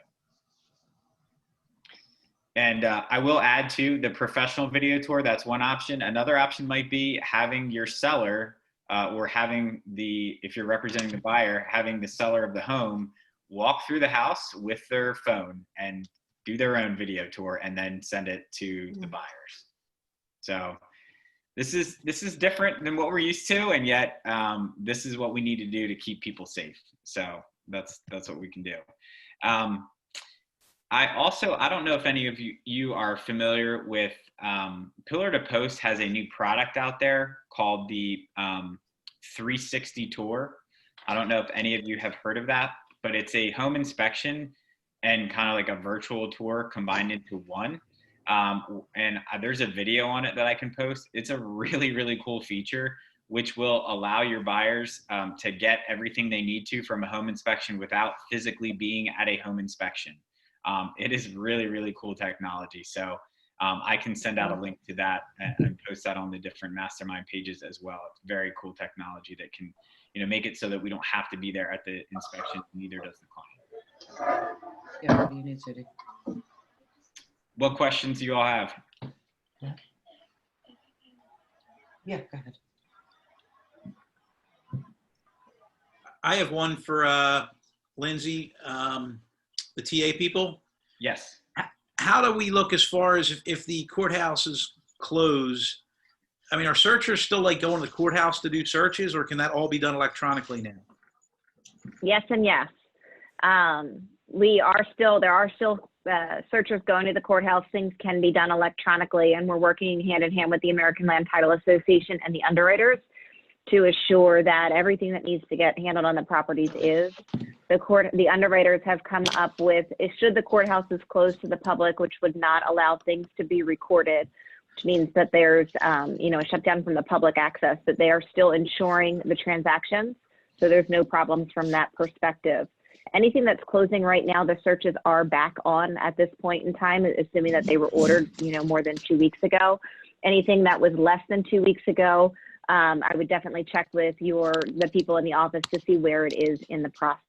And I will add to the professional video tour. That's one option. Another option might be having your seller or having if you're representing the buyer, having the seller of the home walk through the house with their phone and do their own video tour and then send it to the buyers. So this is different than what we're used to, and yet this is what we need to do to keep people safe. So that's what we can do. I don't know if any of you are familiar with Pillar to Post has a new product out there called the 360 Tour. I don't know if any of you have heard of that, but it's a home inspection and kind of like a virtual tour combined into one. And there's a video on it that I can post. It's a really, really cool feature, which will allow your buyers to get everything they need to from a home inspection without physically being at a home inspection. It is really, really cool technology. So I can send out a link to that and post that on the different mastermind pages as well. It's very cool technology that can, make it so that we don't have to be there at the inspection, neither does the client. Yeah, what do you need, Judy? What questions do you all have? Yeah, go ahead. I have one for Lindsay, the TA people. Yes. How do we look as far as if the courthouse is closed? I mean, are searchers still like going to the courthouse to do searches, or can that all be done electronically now? Yes and yes. There are still searchers going to the courthouse. Things can be done electronically, and we're working hand in hand with the American Land Title Association and the underwriters to assure that everything that needs to get handled on the properties is. The underwriters have come up with, should the courthouse is closed to the public, which would not allow things to be recorded, which means that there's, a shutdown from the public access, that they are still ensuring the transactions. So there's no problems from that perspective. Anything that's closing right now, the searches are back on at this point in time, assuming that they were ordered, more than 2 weeks ago. Anything that was less than 2 weeks ago, I would definitely check with the people in the office to see where it is in the process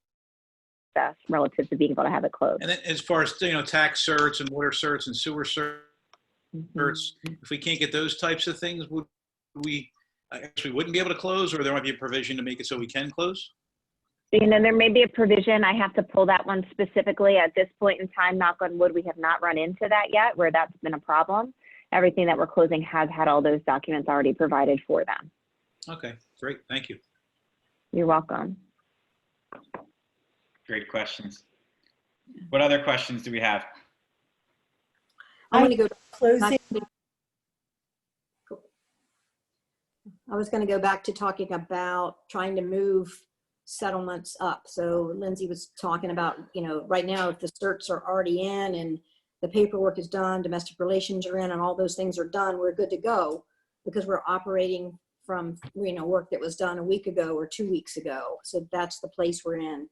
relative to being able to have it closed. And then as far as, tax certs and water certs and sewer certs, if we can't get those types of things, would we, I guess we wouldn't be able to close, or there might be a provision to make it so we can close? There may be a provision. I have to pull that one specifically. At this point in time, knock on wood, we have not run into that yet where that's been a problem. Everything that we're closing has had all those documents already provided for them. Okay, great. Thank you. You're welcome. Great questions. What other questions do we have? I want to go closing. I was going to go back to talking about trying to move settlements up. So Lindsay was talking about, right now, if the certs are already in and the paperwork is done, domestic relations are in, and all those things are done, we're good to go because we're operating from, work that was done a week ago or 2 weeks ago. So that's the place we're in.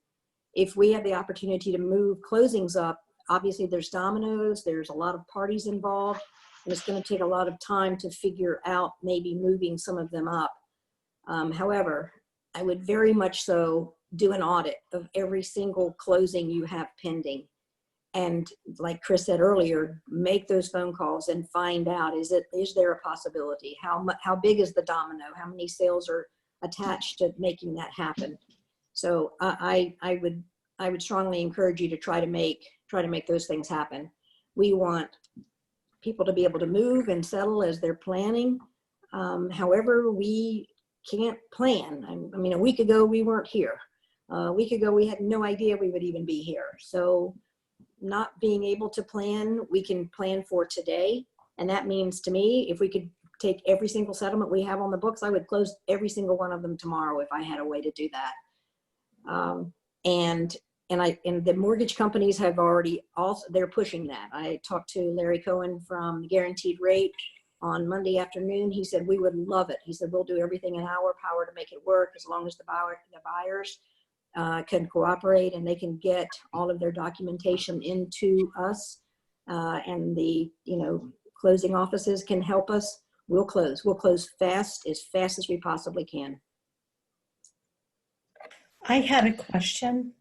If we have the opportunity to move closings up, obviously there's dominoes, there's a lot of parties involved, and it's going to take a lot of time to figure out maybe moving some of them up. However, I would very much so do an audit of every single closing you have pending and like Chris said earlier, make those phone calls and find out, is there a possibility? How big is the domino? How many sales are attached to making that happen? So I would strongly encourage you to try to make those things happen. We want people to be able to move and settle as they're planning. However, we can't plan. I mean, a week ago we weren't here. A week ago we had no idea we would even be here. So not being able to plan, we can plan for today. And that means, to me, if we could take every single settlement we have on the books, I would close every single one of them tomorrow if I had a way to do that. And the mortgage companies have already they're pushing that. I talked to Larry Cohen from Guaranteed Rate on Monday afternoon. He said, we would love it. He said, we'll do everything in our power to make it work, as long as the buyers can cooperate and they can get all of their documentation into us, and the closing offices can help us. We'll close fast as we possibly can. I had a question.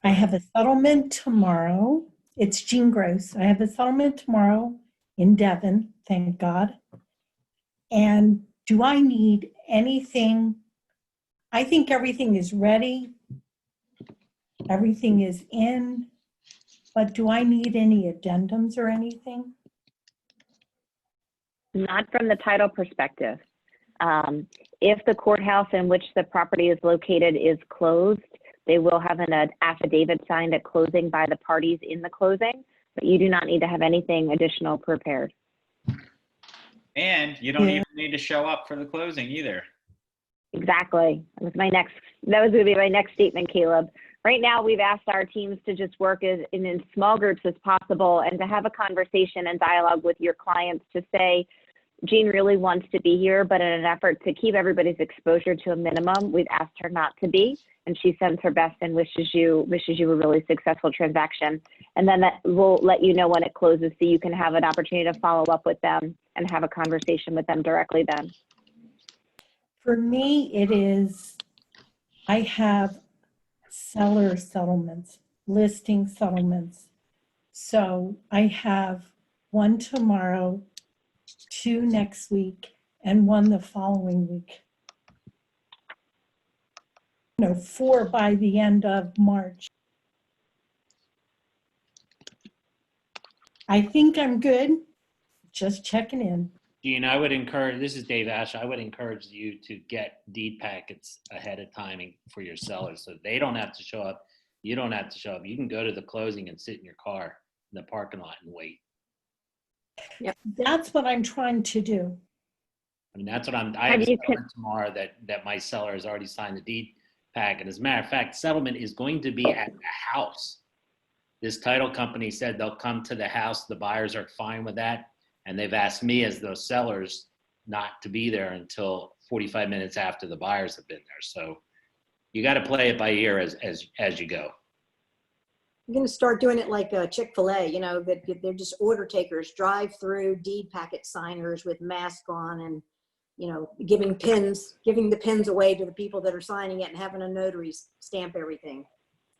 I have a settlement tomorrow. It's Jean Gross. I have a settlement tomorrow in Devon, thank God. And do I need anything? I think everything is ready. Everything is in. But do I need any addendums or anything? Not from the title perspective. If the courthouse in which the property is located is closed, they will have an affidavit signed at closing by the parties in the closing, but you do not need to have anything additional prepared. And you don't even need to show up for the closing either. Exactly. That was going to be my next statement, Caleb. Right now, we've asked our teams to just work in small groups as possible and to have a conversation and dialogue with your clients to say, Jean really wants to be here, but in an effort to keep everybody's exposure to a minimum, we've asked her not to be, and she sends her best and wishes you a really successful transaction. And then we'll let you know when it closes so you can have an opportunity to follow up with them and have a conversation with them directly then. For me, it is, I have seller settlements, listing settlements. So I have one tomorrow, 2 next week, and 1 the following week. 4 by the end of March. I think I'm good. Just checking in. Gene, I would encourage, this is Dave Ash, I would encourage you to get deed packets ahead of time for your sellers so they don't have to show up. You don't have to show up. You can go to the closing and sit in your car in the parking lot and wait. Yep. That's what I'm trying to do. I mean, that's what I have a settlement tomorrow that my seller has already signed the deed packet. As a matter of fact, settlement is going to be at the house. This title company said they'll come to the house. The buyers are fine with that. And they've asked me as those sellers not to be there until 45 minutes after the buyers have been there. So you got to play it by ear as you go. I'm going to start doing it like Chick-fil-A, that they're just order takers, drive through deed packet signers with masks on and, giving the pins away to the people that are signing it and having a notary stamp everything.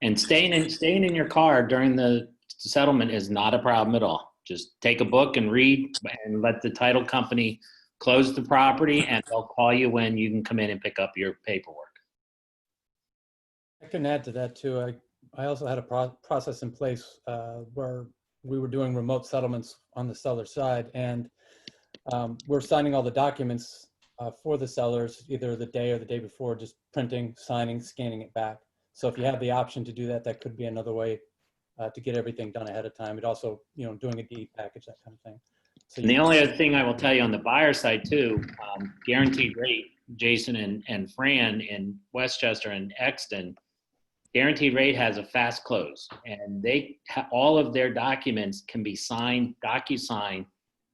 And staying in your car during the settlement is not a problem at all. Just take a book and read and let the title company close the property, and they'll call you when you can come in and pick up your paperwork. I can add to that too. I also had a process in place where we were doing remote settlements on the seller side, and we're signing all the documents for the sellers either the day or the day before, just printing, signing, scanning it back. So if you have the option to do that, that could be another way to get everything done ahead of time. It also, doing a deed package, that kind of thing. So And the only other thing I will tell you on the buyer side too, Guaranteed Rate, Jason and Fran in Westchester and Exton, Guaranteed Rate has a fast close, and all of their documents can be signed, DocuSign,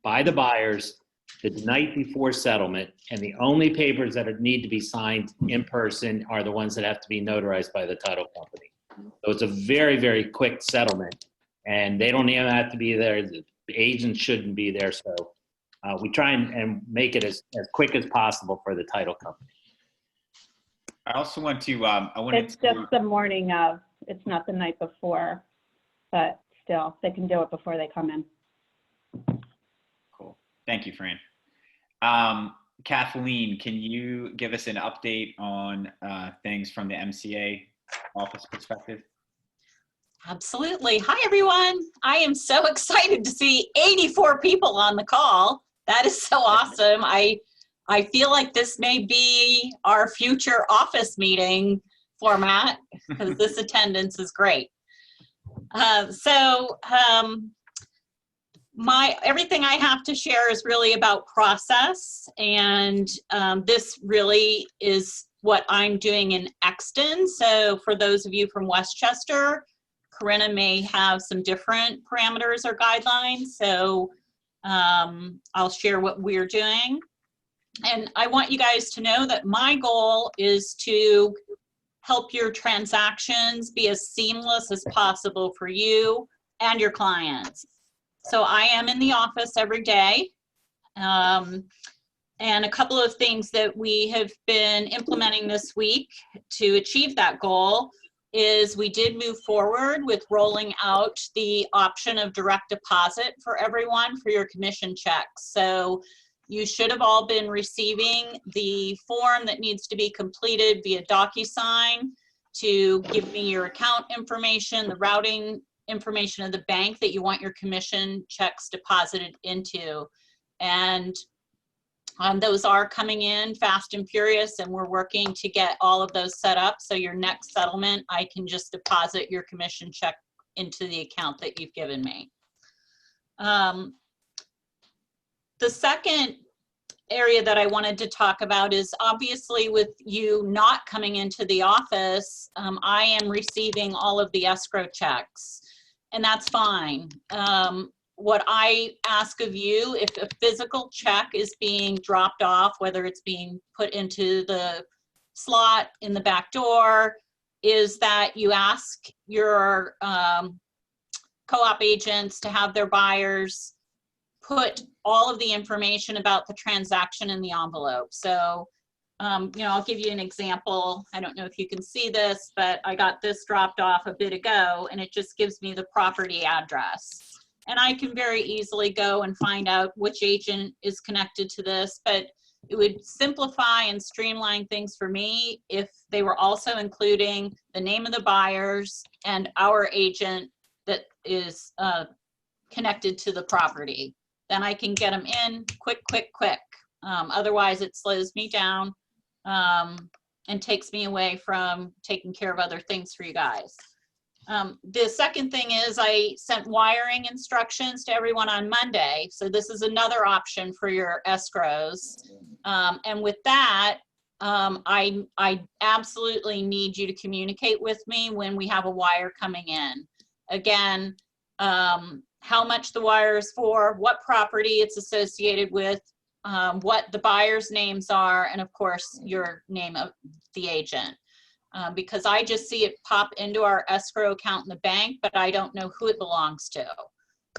by the buyers the night before settlement, and the only papers that need to be signed in person are the ones that have to be notarized by the title company. So it's a very, very quick settlement, and they don't even have to be there. The agent shouldn't be there. So we try and make it as quick as possible for the title company. I also want to, It's just the morning of, it's not the night before. but still, they can do it before they come in. Cool. Thank you, Fran. Kathleen, can you give us an update on things from the MCA office perspective? Absolutely. Hi, everyone. I am so excited to see 84 people on the call. That is so awesome. I feel like this may be our future office meeting format because this attendance is great. Everything I have to share is really about process, and this really is what I'm doing in Exton. So for those of you from Westchester, Corinna may have some different parameters or guidelines. So I'll share what we're doing. And I want you guys to know that my goal is to help your transactions be as seamless as possible for you and your clients. So I am in the office every day. And a couple of things that we have been implementing this week to achieve that goal is we did move forward with rolling out the option of direct deposit for everyone for your commission checks. So you should have all been receiving the form that needs to be completed via DocuSign to give me your account information, the routing information of the bank that you want your commission checks deposited into. And those are coming in fast and furious, and we're working to get all of those set up. So your next settlement, I can just deposit your commission check into the account that you've given me. The second area that I wanted to talk about is obviously with you not coming into the office, I am receiving all of the escrow checks, and that's fine. What I ask of you, if a physical check is being dropped off, whether it's being put into the slot in the back door, is that you ask your co-op agents to have their buyers put all of the information about the transaction in the envelope. So, I'll give you an example. I don't know if you can see this, but I got this dropped off a bit ago, and it just gives me the property address. And I can very easily go and find out which agent is connected to this, but it would simplify and streamline things for me if they were also including the name of the buyers and our agent that is connected to the property. Then I can get them in quick. Otherwise, it slows me down and takes me away from taking care of other things for you guys. The second thing is I sent wiring instructions to everyone on Monday. So this is another option for your escrows. And with that, I absolutely need you to communicate with me when we have a wire coming in. Again, how much the wire is for, what property it's associated with, what the buyer's names are, and of course your name of the agent. Because I just see it pop into our escrow account in the bank, but I don't know who it belongs to.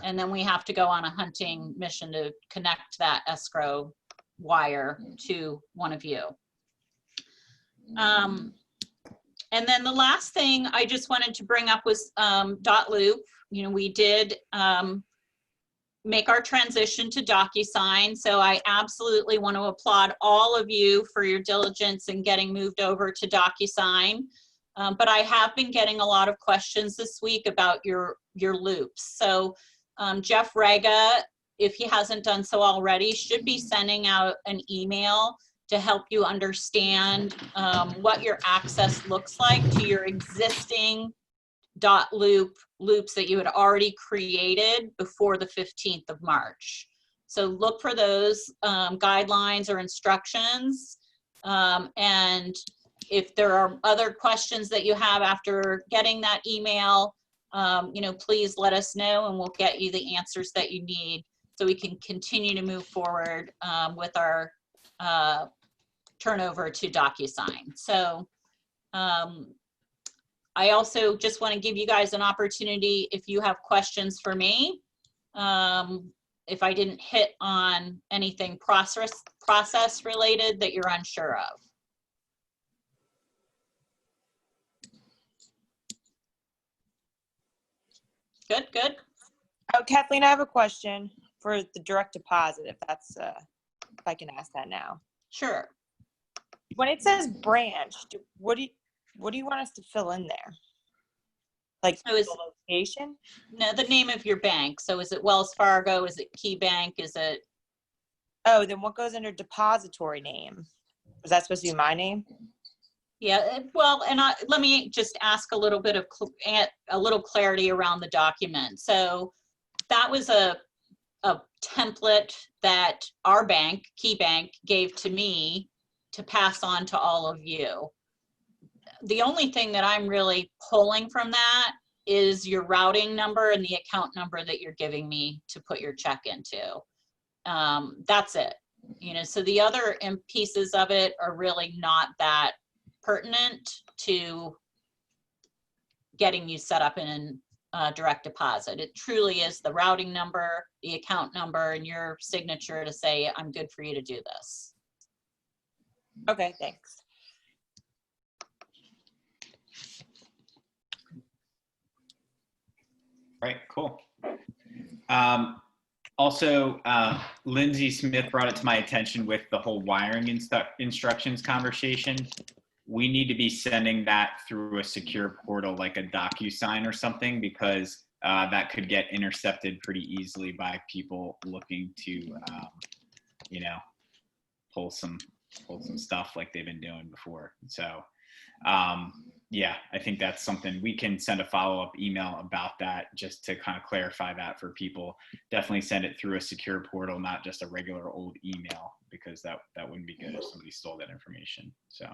And then we have to go on a hunting mission to connect that escrow wire to one of you. And then the last thing I just wanted to bring up was .loop. We did make our transition to DocuSign. So I absolutely want to applaud all of you for your diligence in getting moved over to DocuSign. But I have been getting a lot of questions this week about your loops. So Jeff Rega, if he hasn't done so already, should be sending out an email to help you understand what your access looks like to your existing loops that you had already created before the 15th of March. So look for those guidelines or instructions. And if there are other questions that you have after getting that email, please let us know and we'll get you the answers that you need so we can continue to move forward with our turnover to DocuSign. So I also just want to give you guys an opportunity if you have questions for me. If I didn't hit on anything process related that you're unsure of. Good, good. Oh, Kathleen, I have a question for the direct deposit, if that's, if I can ask that now. Sure. When it says branch, what do you want us to fill in there? Like So is the location? no, the name of your bank. So is it Wells Fargo? Is it Key Bank? Is it? Oh, then what goes under depository name? Was that supposed to be my name? Yeah, well, and let me just ask a little bit of a little clarity around the document. So that was a template that our bank, Key Bank, gave to me to pass on to all of you. The only thing that I'm really pulling from that is your routing number and the account number that you're giving me to put your check into. That's it. You know, so the other pieces of it are really not that pertinent to getting you set up in direct deposit. It truly is the routing number, the account number, and your signature to say, I'm good for you to do this. Okay, thanks. Right, cool. Also, Lindsay Smith brought it to my attention with the whole wiring instructions conversation. We need to be sending that through a secure portal like a DocuSign or something, because that could get intercepted pretty easily by people looking to, you know, pull some stuff like they've been doing before. So yeah, I think that's something we can send a follow-up email about that, just to kind of clarify that for people. Definitely send it through a secure portal, not just a regular old email, because that wouldn't be good if somebody stole that information. So.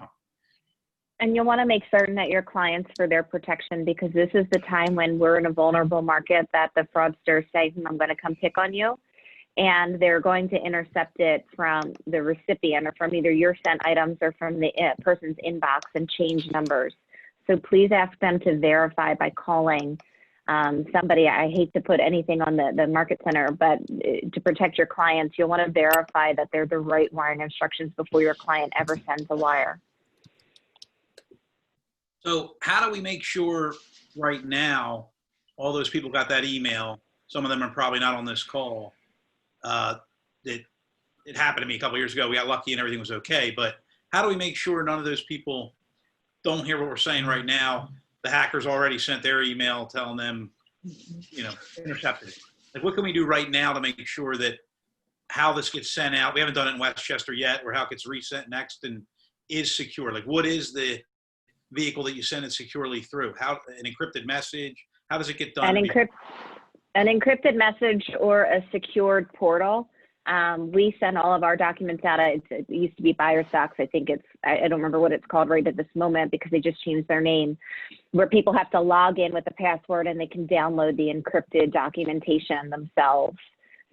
And you'll want to make certain that your clients, for their protection, because this is the time when we're in a vulnerable market, that the fraudsters say, I'm going to come pick on you. And they're going to intercept it from the recipient or from either your sent items or from the person's inbox and change numbers. So please ask them to verify by calling somebody. I hate to put anything on the Market Center, but to protect your clients, you'll want to verify that they're the right wiring instructions before your client ever sends a wire. So how do we make sure right now, all those people got that email, some of them are probably not on this call, that it happened to me a couple years ago. We got lucky and everything was okay, but how do we make sure none of those people don't hear what we're saying right now? The hackers already sent their email telling them, you know, intercepted it. Like, what can we do right now to make sure that how this gets sent out, we haven't done it in Westchester yet, or how it gets resent next and is secure? Like, what is the vehicle that you send it securely through? How, an encrypted message? How does it get done? An encrypted message or a secured portal. We send all of our documents out. It used to be Buyer Stocks. I think I don't remember what it's called right at this moment because they just changed their name, where people have to log in with a password and they can download the encrypted documentation themselves.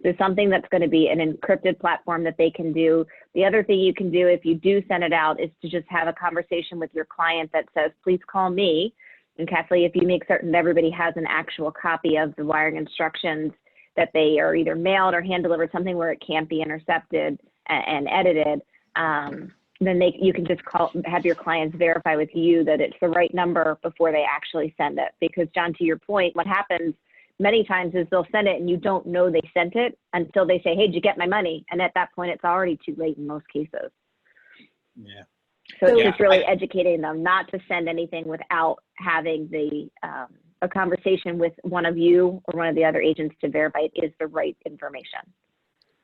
So something that's going to be an encrypted platform that they can do. The other thing you can do if you do send it out is to just have a conversation with your client that says, please call me. And Kathleen, if you make certain that everybody has an actual copy of the wiring instructions, that they are either mailed or hand delivered, something where it can't be intercepted and edited, then you can just have your clients verify with you that it's the right number before they actually send it. Because John, to your point, what happens many times is they'll send it and you don't know they sent it until they say, hey, did you get my money? And at that point, it's already too late in most cases. Yeah. So it's just really educating them not to send anything without having a conversation with one of you or one of the other agents to verify it is the right information.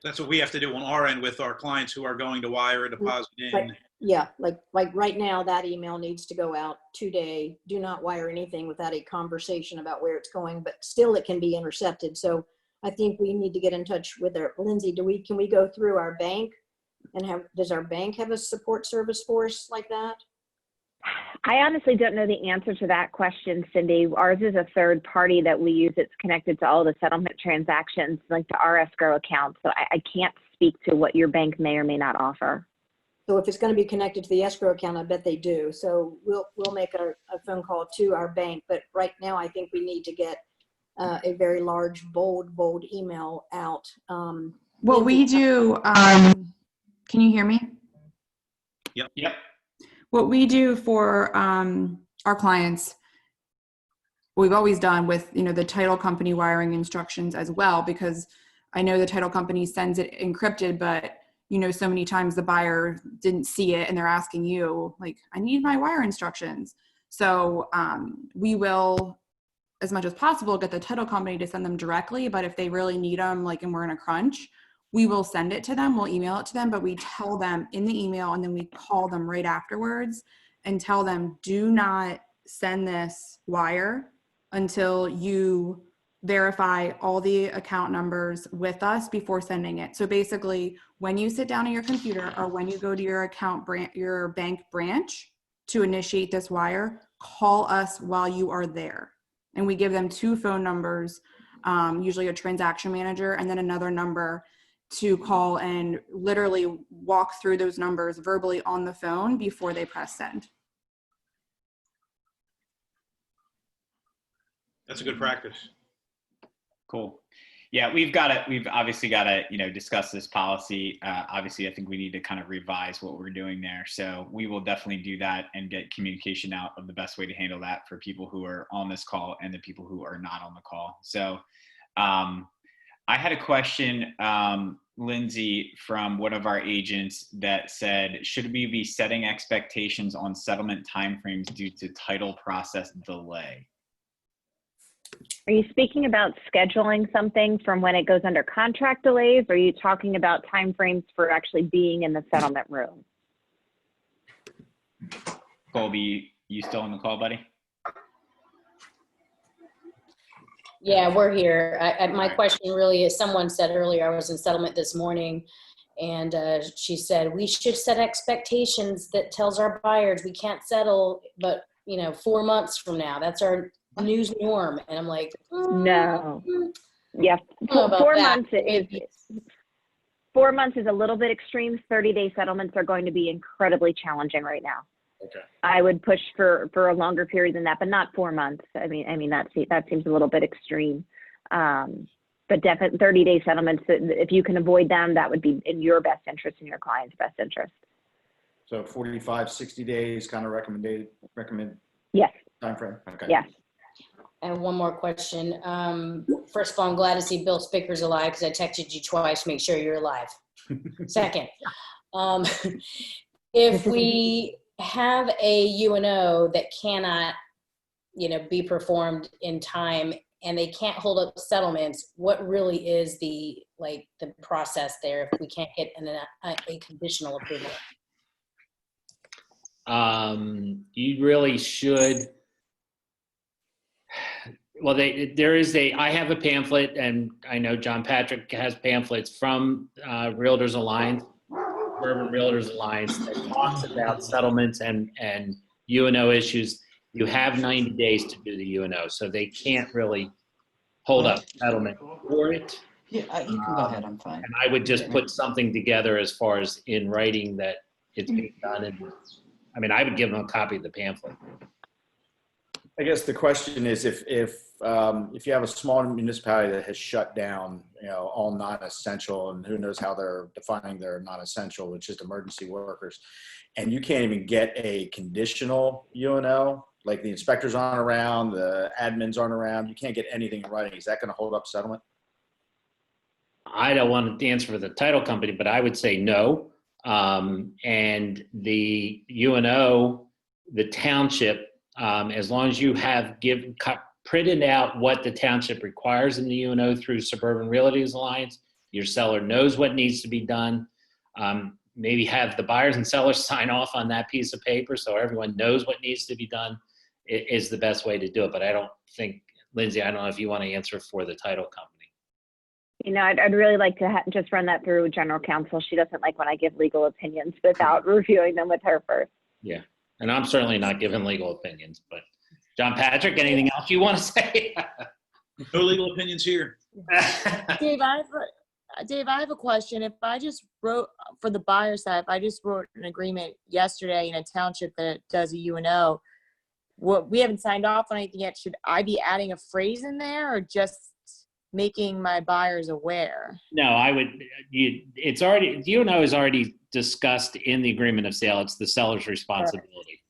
That's what we have to do on our end with our clients who are going to wire a deposit in. Like, yeah, like right now, that email needs to go out today. Do not wire anything without a conversation about where it's going, but still it can be intercepted. So I think we need to get in touch with Lindsay. Can we go through our bank and does our bank have a support service for us like that? I honestly don't know the answer to that question, Cindy. Ours is a third party that we use. It's connected to all the settlement transactions, like to our escrow account. So I can't speak to what your bank may or may not offer. So if it's going to be connected to the escrow account, I bet they do. So we'll make a phone call to our bank. But right now, I think we need to get a very large, bold email out. What we do, can you hear me? Yep. What we do for our clients what we've always done with, the title company wiring instructions as well, because I know the title company sends it encrypted, but so many times the buyer didn't see it and they're asking you like, I need my wire instructions. So we will, as much as possible, get the title company to send them directly. But if they really need them, like, and we're in a crunch, we will send it to them. We'll email it to them, but we tell them in the email, and then we call them right afterwards and tell them, do not send this wire until you verify all the account numbers with us before sending it. So basically, when you sit down on your computer or when you go to your your bank branch to initiate this wire, call us while you are there. And we give them 2 phone numbers, usually a transaction manager and then another number to call and literally walk through those numbers verbally on the phone before they press send. That's a good practice. Cool. Yeah, we've obviously got to, discuss this policy. Obviously, I think we need to kind of revise what we're doing there. So we will definitely do that and get communication out of the best way to handle that for people who are on this call and the people who are not on the call. So I had a question, Lindsay, from one of our agents that said, should we be setting expectations on settlement timeframes due to title process delay? Are you speaking about scheduling something from when it goes under contract delays? Or are you talking about timeframes for actually being in the settlement room? Colby, you still on the call, buddy? Yeah, we're here. My question really is, someone said earlier, I was in settlement this morning, and she said, we should set expectations that tells our buyers we can't settle, but 4 months from now, that's our new norm. And I'm like, no. Yeah, 4 months is 4 months is a little bit extreme. 30-day settlements are going to be incredibly challenging right now. Okay. I would push for a longer period than that, but not 4 months. I mean that seems a little bit extreme. But definitely 30-day settlements, if you can avoid them, that would be in your best interest and your client's best interest. So 45, 60 days kind of recommend Yes. time frame. Okay. Yes. I have one more question. First of all, I'm glad to see Bill Spicker's alive because I texted you twice to make sure you're alive. Second, if we have a UNO that cannot, be performed in time and they can't hold up settlements, what really is the process there if we can't get a conditional approval? You really should. Well, I have a pamphlet, and I know John Patrick has pamphlets from Realtors Alliance, Urban Realtors Alliance, that talks about settlements and UNO issues. You have 90 days to do the UNO, so they can't really hold up settlement for it. Yeah, you can go ahead. I'm fine. And I would just put something together as far as in writing that it's being done. And I would give them a copy of the pamphlet. I guess the question is if you have a small municipality that has shut down, all non-essential, and who knows how they're defining their non-essential, which is emergency workers, and you can't even get a conditional UNO, like the inspectors aren't around, the admins aren't around, you can't get anything in writing. Is that going to hold up settlement? I don't want to answer for the title company, but I would say no. And the UNO, the township, as long as you have printed out what the township requires in the UNO through Suburban Realtors Alliance, your seller knows what needs to be done. Maybe have the buyers and sellers sign off on that piece of paper so everyone knows what needs to be done is the best way to do it. But I don't think, Lindsay, I don't know if you want to answer for the title company. I'd really like to just run that through general counsel. She doesn't like when I give legal opinions without reviewing them with her first. Yeah. And I'm certainly not giving legal opinions, but John Patrick, anything else you want to say? No legal opinions here. Dave, I have a question. If I just wrote for the buyer side, if I just wrote an agreement yesterday in a township that does a UNO, we haven't signed off on anything yet. Should I be adding a phrase in there or just making my buyers aware? No, I would. It's already, UNO is already discussed in the agreement of sale. It's the seller's responsibility.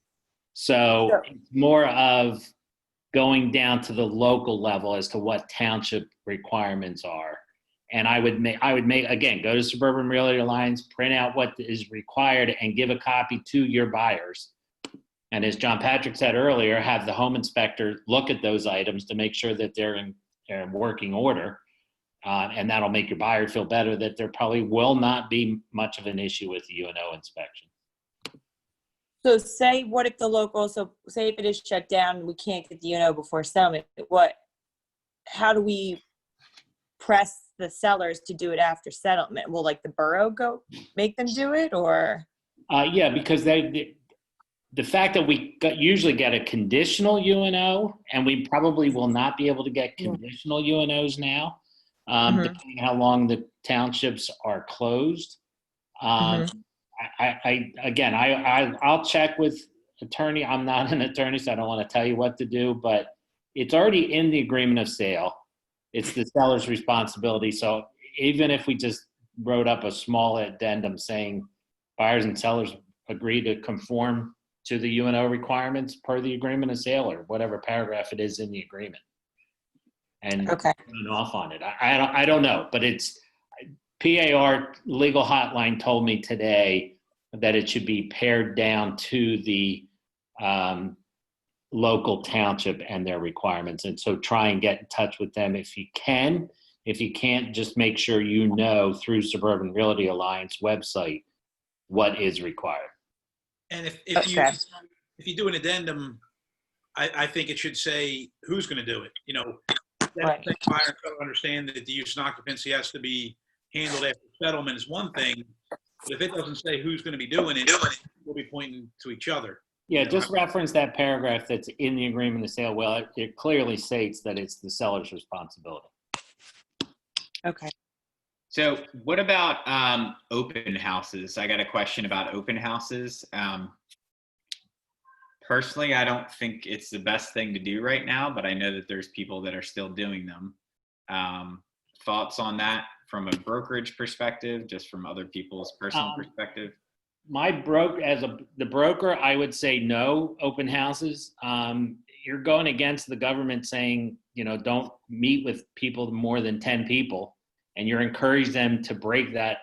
So it's more of going down to the local level as to what township requirements are. And I would make, again, go to Suburban Realty Alliance, print out what is required and give a copy to your buyers. And as John Patrick said earlier, have the home inspector look at those items to make sure that they're in working order. And that'll make your buyer feel better that there probably will not be much of an issue with the UNO inspection. So say, what if the local, so say if it is shut down, we can't get the UNO before settlement, how do we press the sellers to do it after settlement? Will like the borough go make them do it, or? Yeah, because the fact that we usually get a conditional UNO, and we probably will not be able to get conditional UNOs now, depending how long the townships are closed. I'll check with attorney. I'm not an attorney, so I don't want to tell you what to do, but it's already in the agreement of sale. It's the seller's responsibility. So even if we just wrote up a small addendum saying buyers and sellers agree to conform to the UNO requirements per the agreement of sale, or whatever paragraph it is in the agreement, and sign off on it. I don't know, but it's PAR legal hotline told me today that it should be pared down to the local township and their requirements. And so try and get in touch with them if you can. If you can't, just make sure you know through Suburban Realty Alliance website what is required. And if you do an addendum, I think it should say who's going to do it. You know, that buyer understand that the use and occupancy has to be handled after settlement is one thing, but if it doesn't say who's going to be doing it, we'll be pointing to each other. Yeah, just reference that paragraph that's in the agreement of sale. Well, it clearly states that it's the seller's responsibility. Okay. So what about open houses? I got a question about open houses. Personally, I don't think it's the best thing to do right now, but I know that there's people that are still doing them. Thoughts on that from a brokerage perspective, just from other people's personal perspective? The broker, I would say no open houses. You're going against the government saying, you know, don't meet with people more than 10 people, and you're encouraging them to break that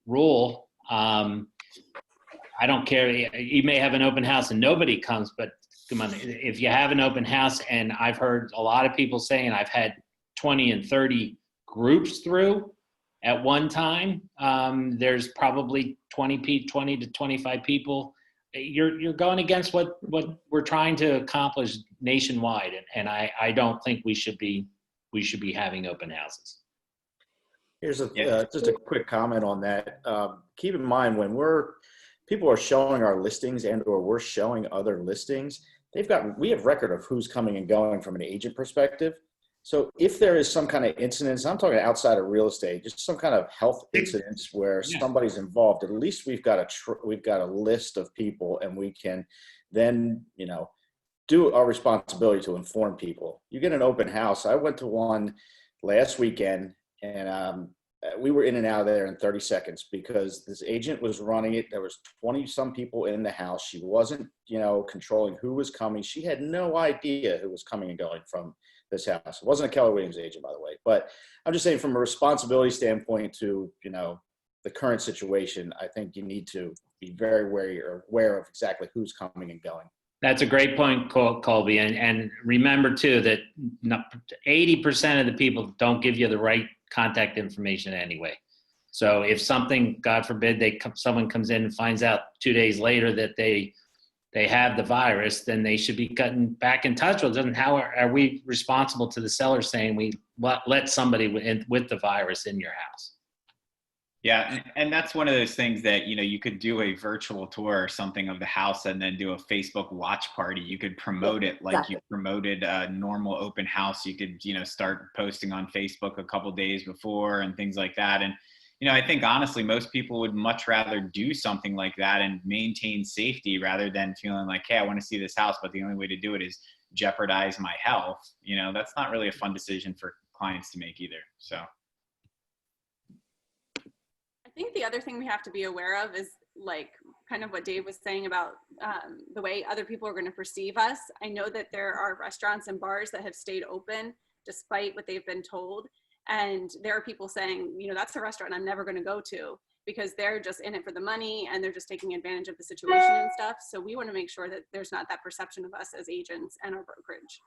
rule. I don't care. You may have an open house and nobody comes, but come on, if you have an open house, and I've heard a lot of people saying I've had 20 and 30 groups through at one time, there's probably 20 to 25 people. You're going against what we're trying to accomplish nationwide, and I don't think we should be having open houses. Here's just a quick comment on that. Keep in mind when people are showing our listings and/or we're showing other listings, we have record of who's coming and going from an agent perspective. So if there is some kind of incidents, I'm talking outside of real estate, just some kind of health incidents where somebody's involved, at least we've got a list of people, and we can then, you know, do our responsibility to inform people. You get an open house. I went to one last weekend, and we were in and out of there in 30 seconds because this agent was running it. There was 20 some people in the house. She wasn't, you know, controlling who was coming. She had no idea who was coming and going from this house. It wasn't a Keller Williams agent, by the way, but I'm just saying from a responsibility standpoint to, you know, the current situation, I think you need to be very aware of exactly who's coming and going. That's a great point, Colby. And remember too, that 80% of the people don't give you the right contact information anyway. So if something, God forbid, someone comes in and finds out 2 days later that they have the virus, then they should be getting back in touch with them. How are we responsible to the seller saying we let somebody with the virus in your house? Yeah, and that's one of those things that, you know, you could do a virtual tour or something of the house and then do a Facebook watch party. You could promote it like you promoted a normal open house. You could, you know, start posting on Facebook a couple days before and things like that. And, you know, I think honestly, most people would much rather do something like that and maintain safety rather than feeling like, hey, I want to see this house, but the only way to do it is jeopardize my health. You know, that's not really a fun decision for clients to make either. So I think the other thing we have to be aware of is like kind of what Dave was saying about the way other people are going to perceive us. I know that there are restaurants and bars that have stayed open despite what they've been told. And there are people saying, you know, that's a restaurant I'm never going to go to because they're just in it for the money and they're just taking advantage of the situation and stuff. So we want to make sure that there's not that perception of us as agents and our brokerage.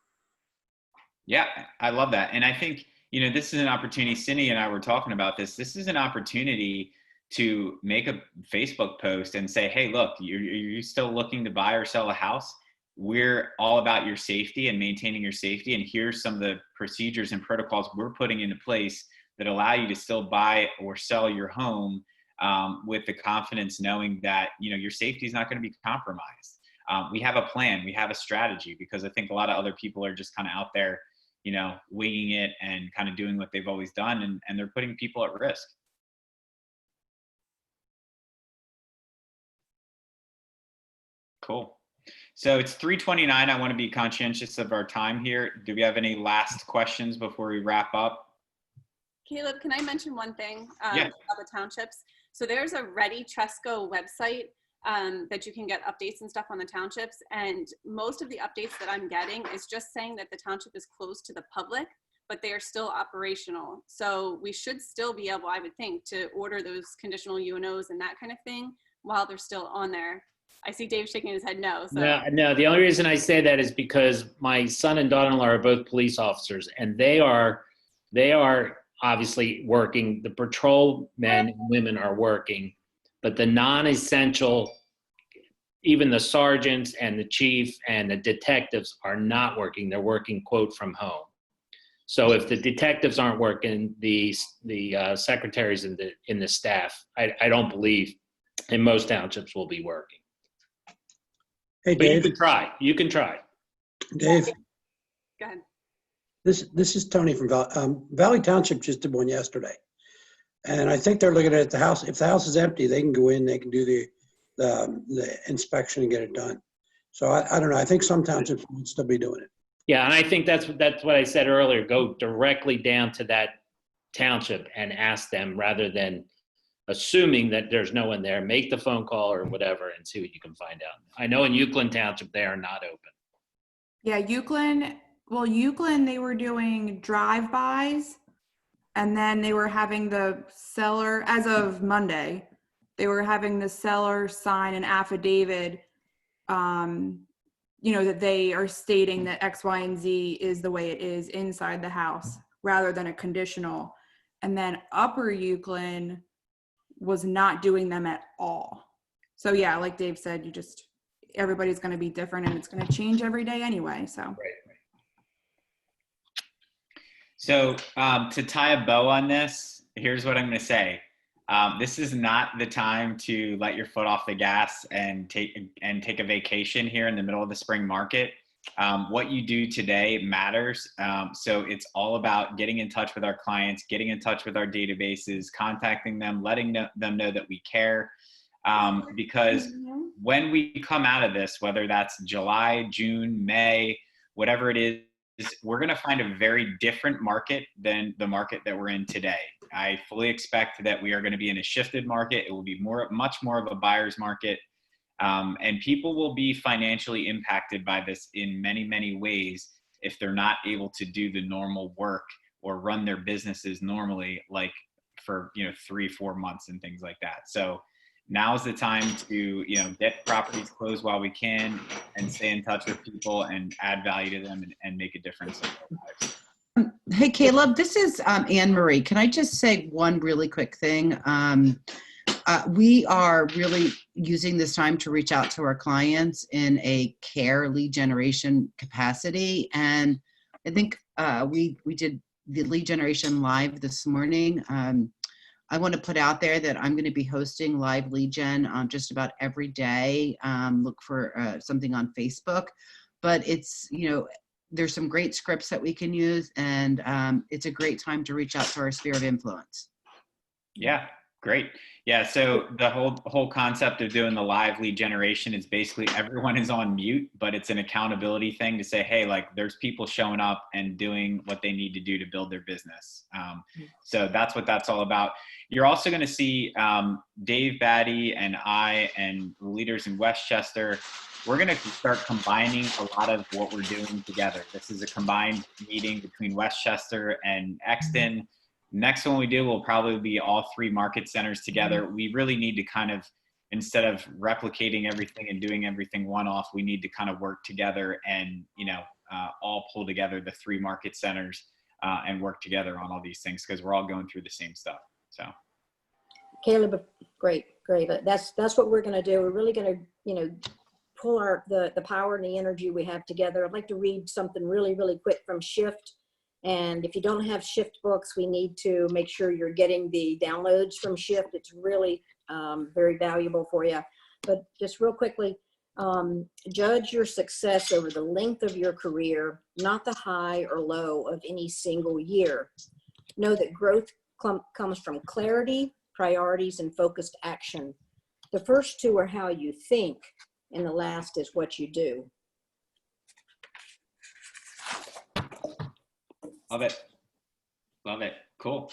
Yeah, I love that. And I think, you know, this is an opportunity. Cindy and I were talking about this. This is an opportunity to make a Facebook post and say, hey, look, you're still looking to buy or sell a house. We're all about your safety and maintaining your safety. And here's some of the procedures and protocols we're putting into place that allow you to still buy or sell your home with the confidence knowing that, you know, your safety is not going to be compromised. We have a plan, we have a strategy, because I think a lot of other people are just kind of out there, you know, winging it and kind of doing what they've always done, and they're putting people at risk. Cool. So it's 3:29. I want to be conscientious of our time here. Do we have any last questions before we wrap up? Caleb, can I mention one thing Yeah. about the townships? So there's a Ready Tresco website that you can get updates and stuff on the townships. And most of the updates that I'm getting is just saying that the township is closed to the public, but they are still operational. So we should still be able, I would think, to order those conditional UNOs and that kind of thing while they're still on there. I see Dave shaking his head no. So. No, the only reason I say that is because my son and daughter-in-law are both police officers, and they are obviously working. The patrol men and women are working, but the non-essential, even the sergeants and the chief and the detectives are not working. They're working, quote, from home. So if the detectives aren't working, the secretaries in the staff, I don't believe in most townships will be working. Hey, But Dave. You can try. Dave, Go ahead. this is Tony from Valley Township. Just did one yesterday, and I think they're looking at the house. If the house is empty, they can go in. They can do the inspection and get it done. So I don't know. I think some townships would still be doing it. Yeah, and I think that's what I said earlier. Go directly down to that township and ask them rather than assuming that there's no one there. Make the phone call or whatever and see what you can find out. I know in Euclid Township, they are not open. Yeah, Euclid, they were doing drive-bys, and then they were having the seller, as of Monday, they were having the seller sign an affidavit, you know, that they are stating that X, Y, and Z is the way it is inside the house, rather than a conditional. And then Upper Euclid was not doing them at all. So yeah, like Dave said, everybody's going to be different, and it's going to change every day anyway. So. Right. So to tie a bow on this, here's what I'm going to say. This is not the time to let your foot off the gas and take a vacation here in the middle of the spring market. What you do today matters. So it's all about getting in touch with our clients, getting in touch with our databases, contacting them, letting them know that we care. Because when we come out of this, whether that's July, June, May, whatever it is, we're going to find a very different market than the market that we're in today. I fully expect that we are going to be in a shifted market. It will be much more of a buyer's market. And people will be financially impacted by this in many, many ways if they're not able to do the normal work or run their businesses normally, like for 3-4 months and things like that. So now's the time to get properties closed while we can and stay in touch with people and add value to them and make a difference in their lives. Hey, Caleb, this is Anne Marie. Can I just say one really quick thing? We are really using this time to reach out to our clients in a care lead generation capacity. And I think we did the lead generation live this morning. I want to put out there that I'm going to be hosting live lead gen just about every day. Look for something on Facebook, but it's, there's some great scripts that we can use, and it's a great time to reach out to our sphere of influence. Yeah, great. Yeah, so the whole concept of doing the live lead generation is basically everyone is on mute, but it's an accountability thing to say, hey, like there's people showing up and doing what they need to do to build their business. So that's what that's all about. You're also going to see Dave Batty and I and leaders in Westchester. We're going to start combining a lot of what we're doing together. This is a combined meeting between Westchester and Exton. Next one we do will probably be all 3 market centers together. We really need to kind of, instead of replicating everything and doing everything one-off, we need to kind of work together and, all pull together the 3 market centers and work together on all these things because we're all going through the same stuff. So, Caleb, great. That's what we're going to do. We're really going to, pull the power and the energy we have together. I'd like to read something really, really quick from Shift. And if you don't have Shift books, we need to make sure you're getting the downloads from Shift. It's really very valuable for you. But just real quickly, judge your success over the length of your career, not the high or low of any single year. Know that growth comes from clarity, priorities, and focused action. The first 2 are how you think, and the last is what you do. love it. Love it. Cool.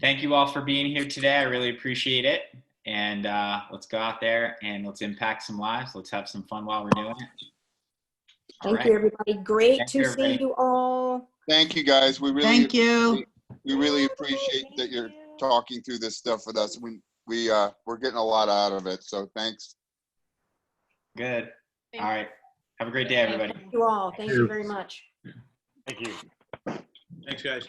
Thank you all for being here today. I really appreciate it. And let's go out there and let's impact some lives. Let's have some fun while we're doing it. Thank you, everybody. Great to see you all. Thank you, guys. We really Thank you. We really appreciate that you're talking through this stuff with us. We're getting a lot out of it. So thanks. Good. All right. Have a great day, everybody. Thank you all. Thank you very much. Thank you. Thanks, guys.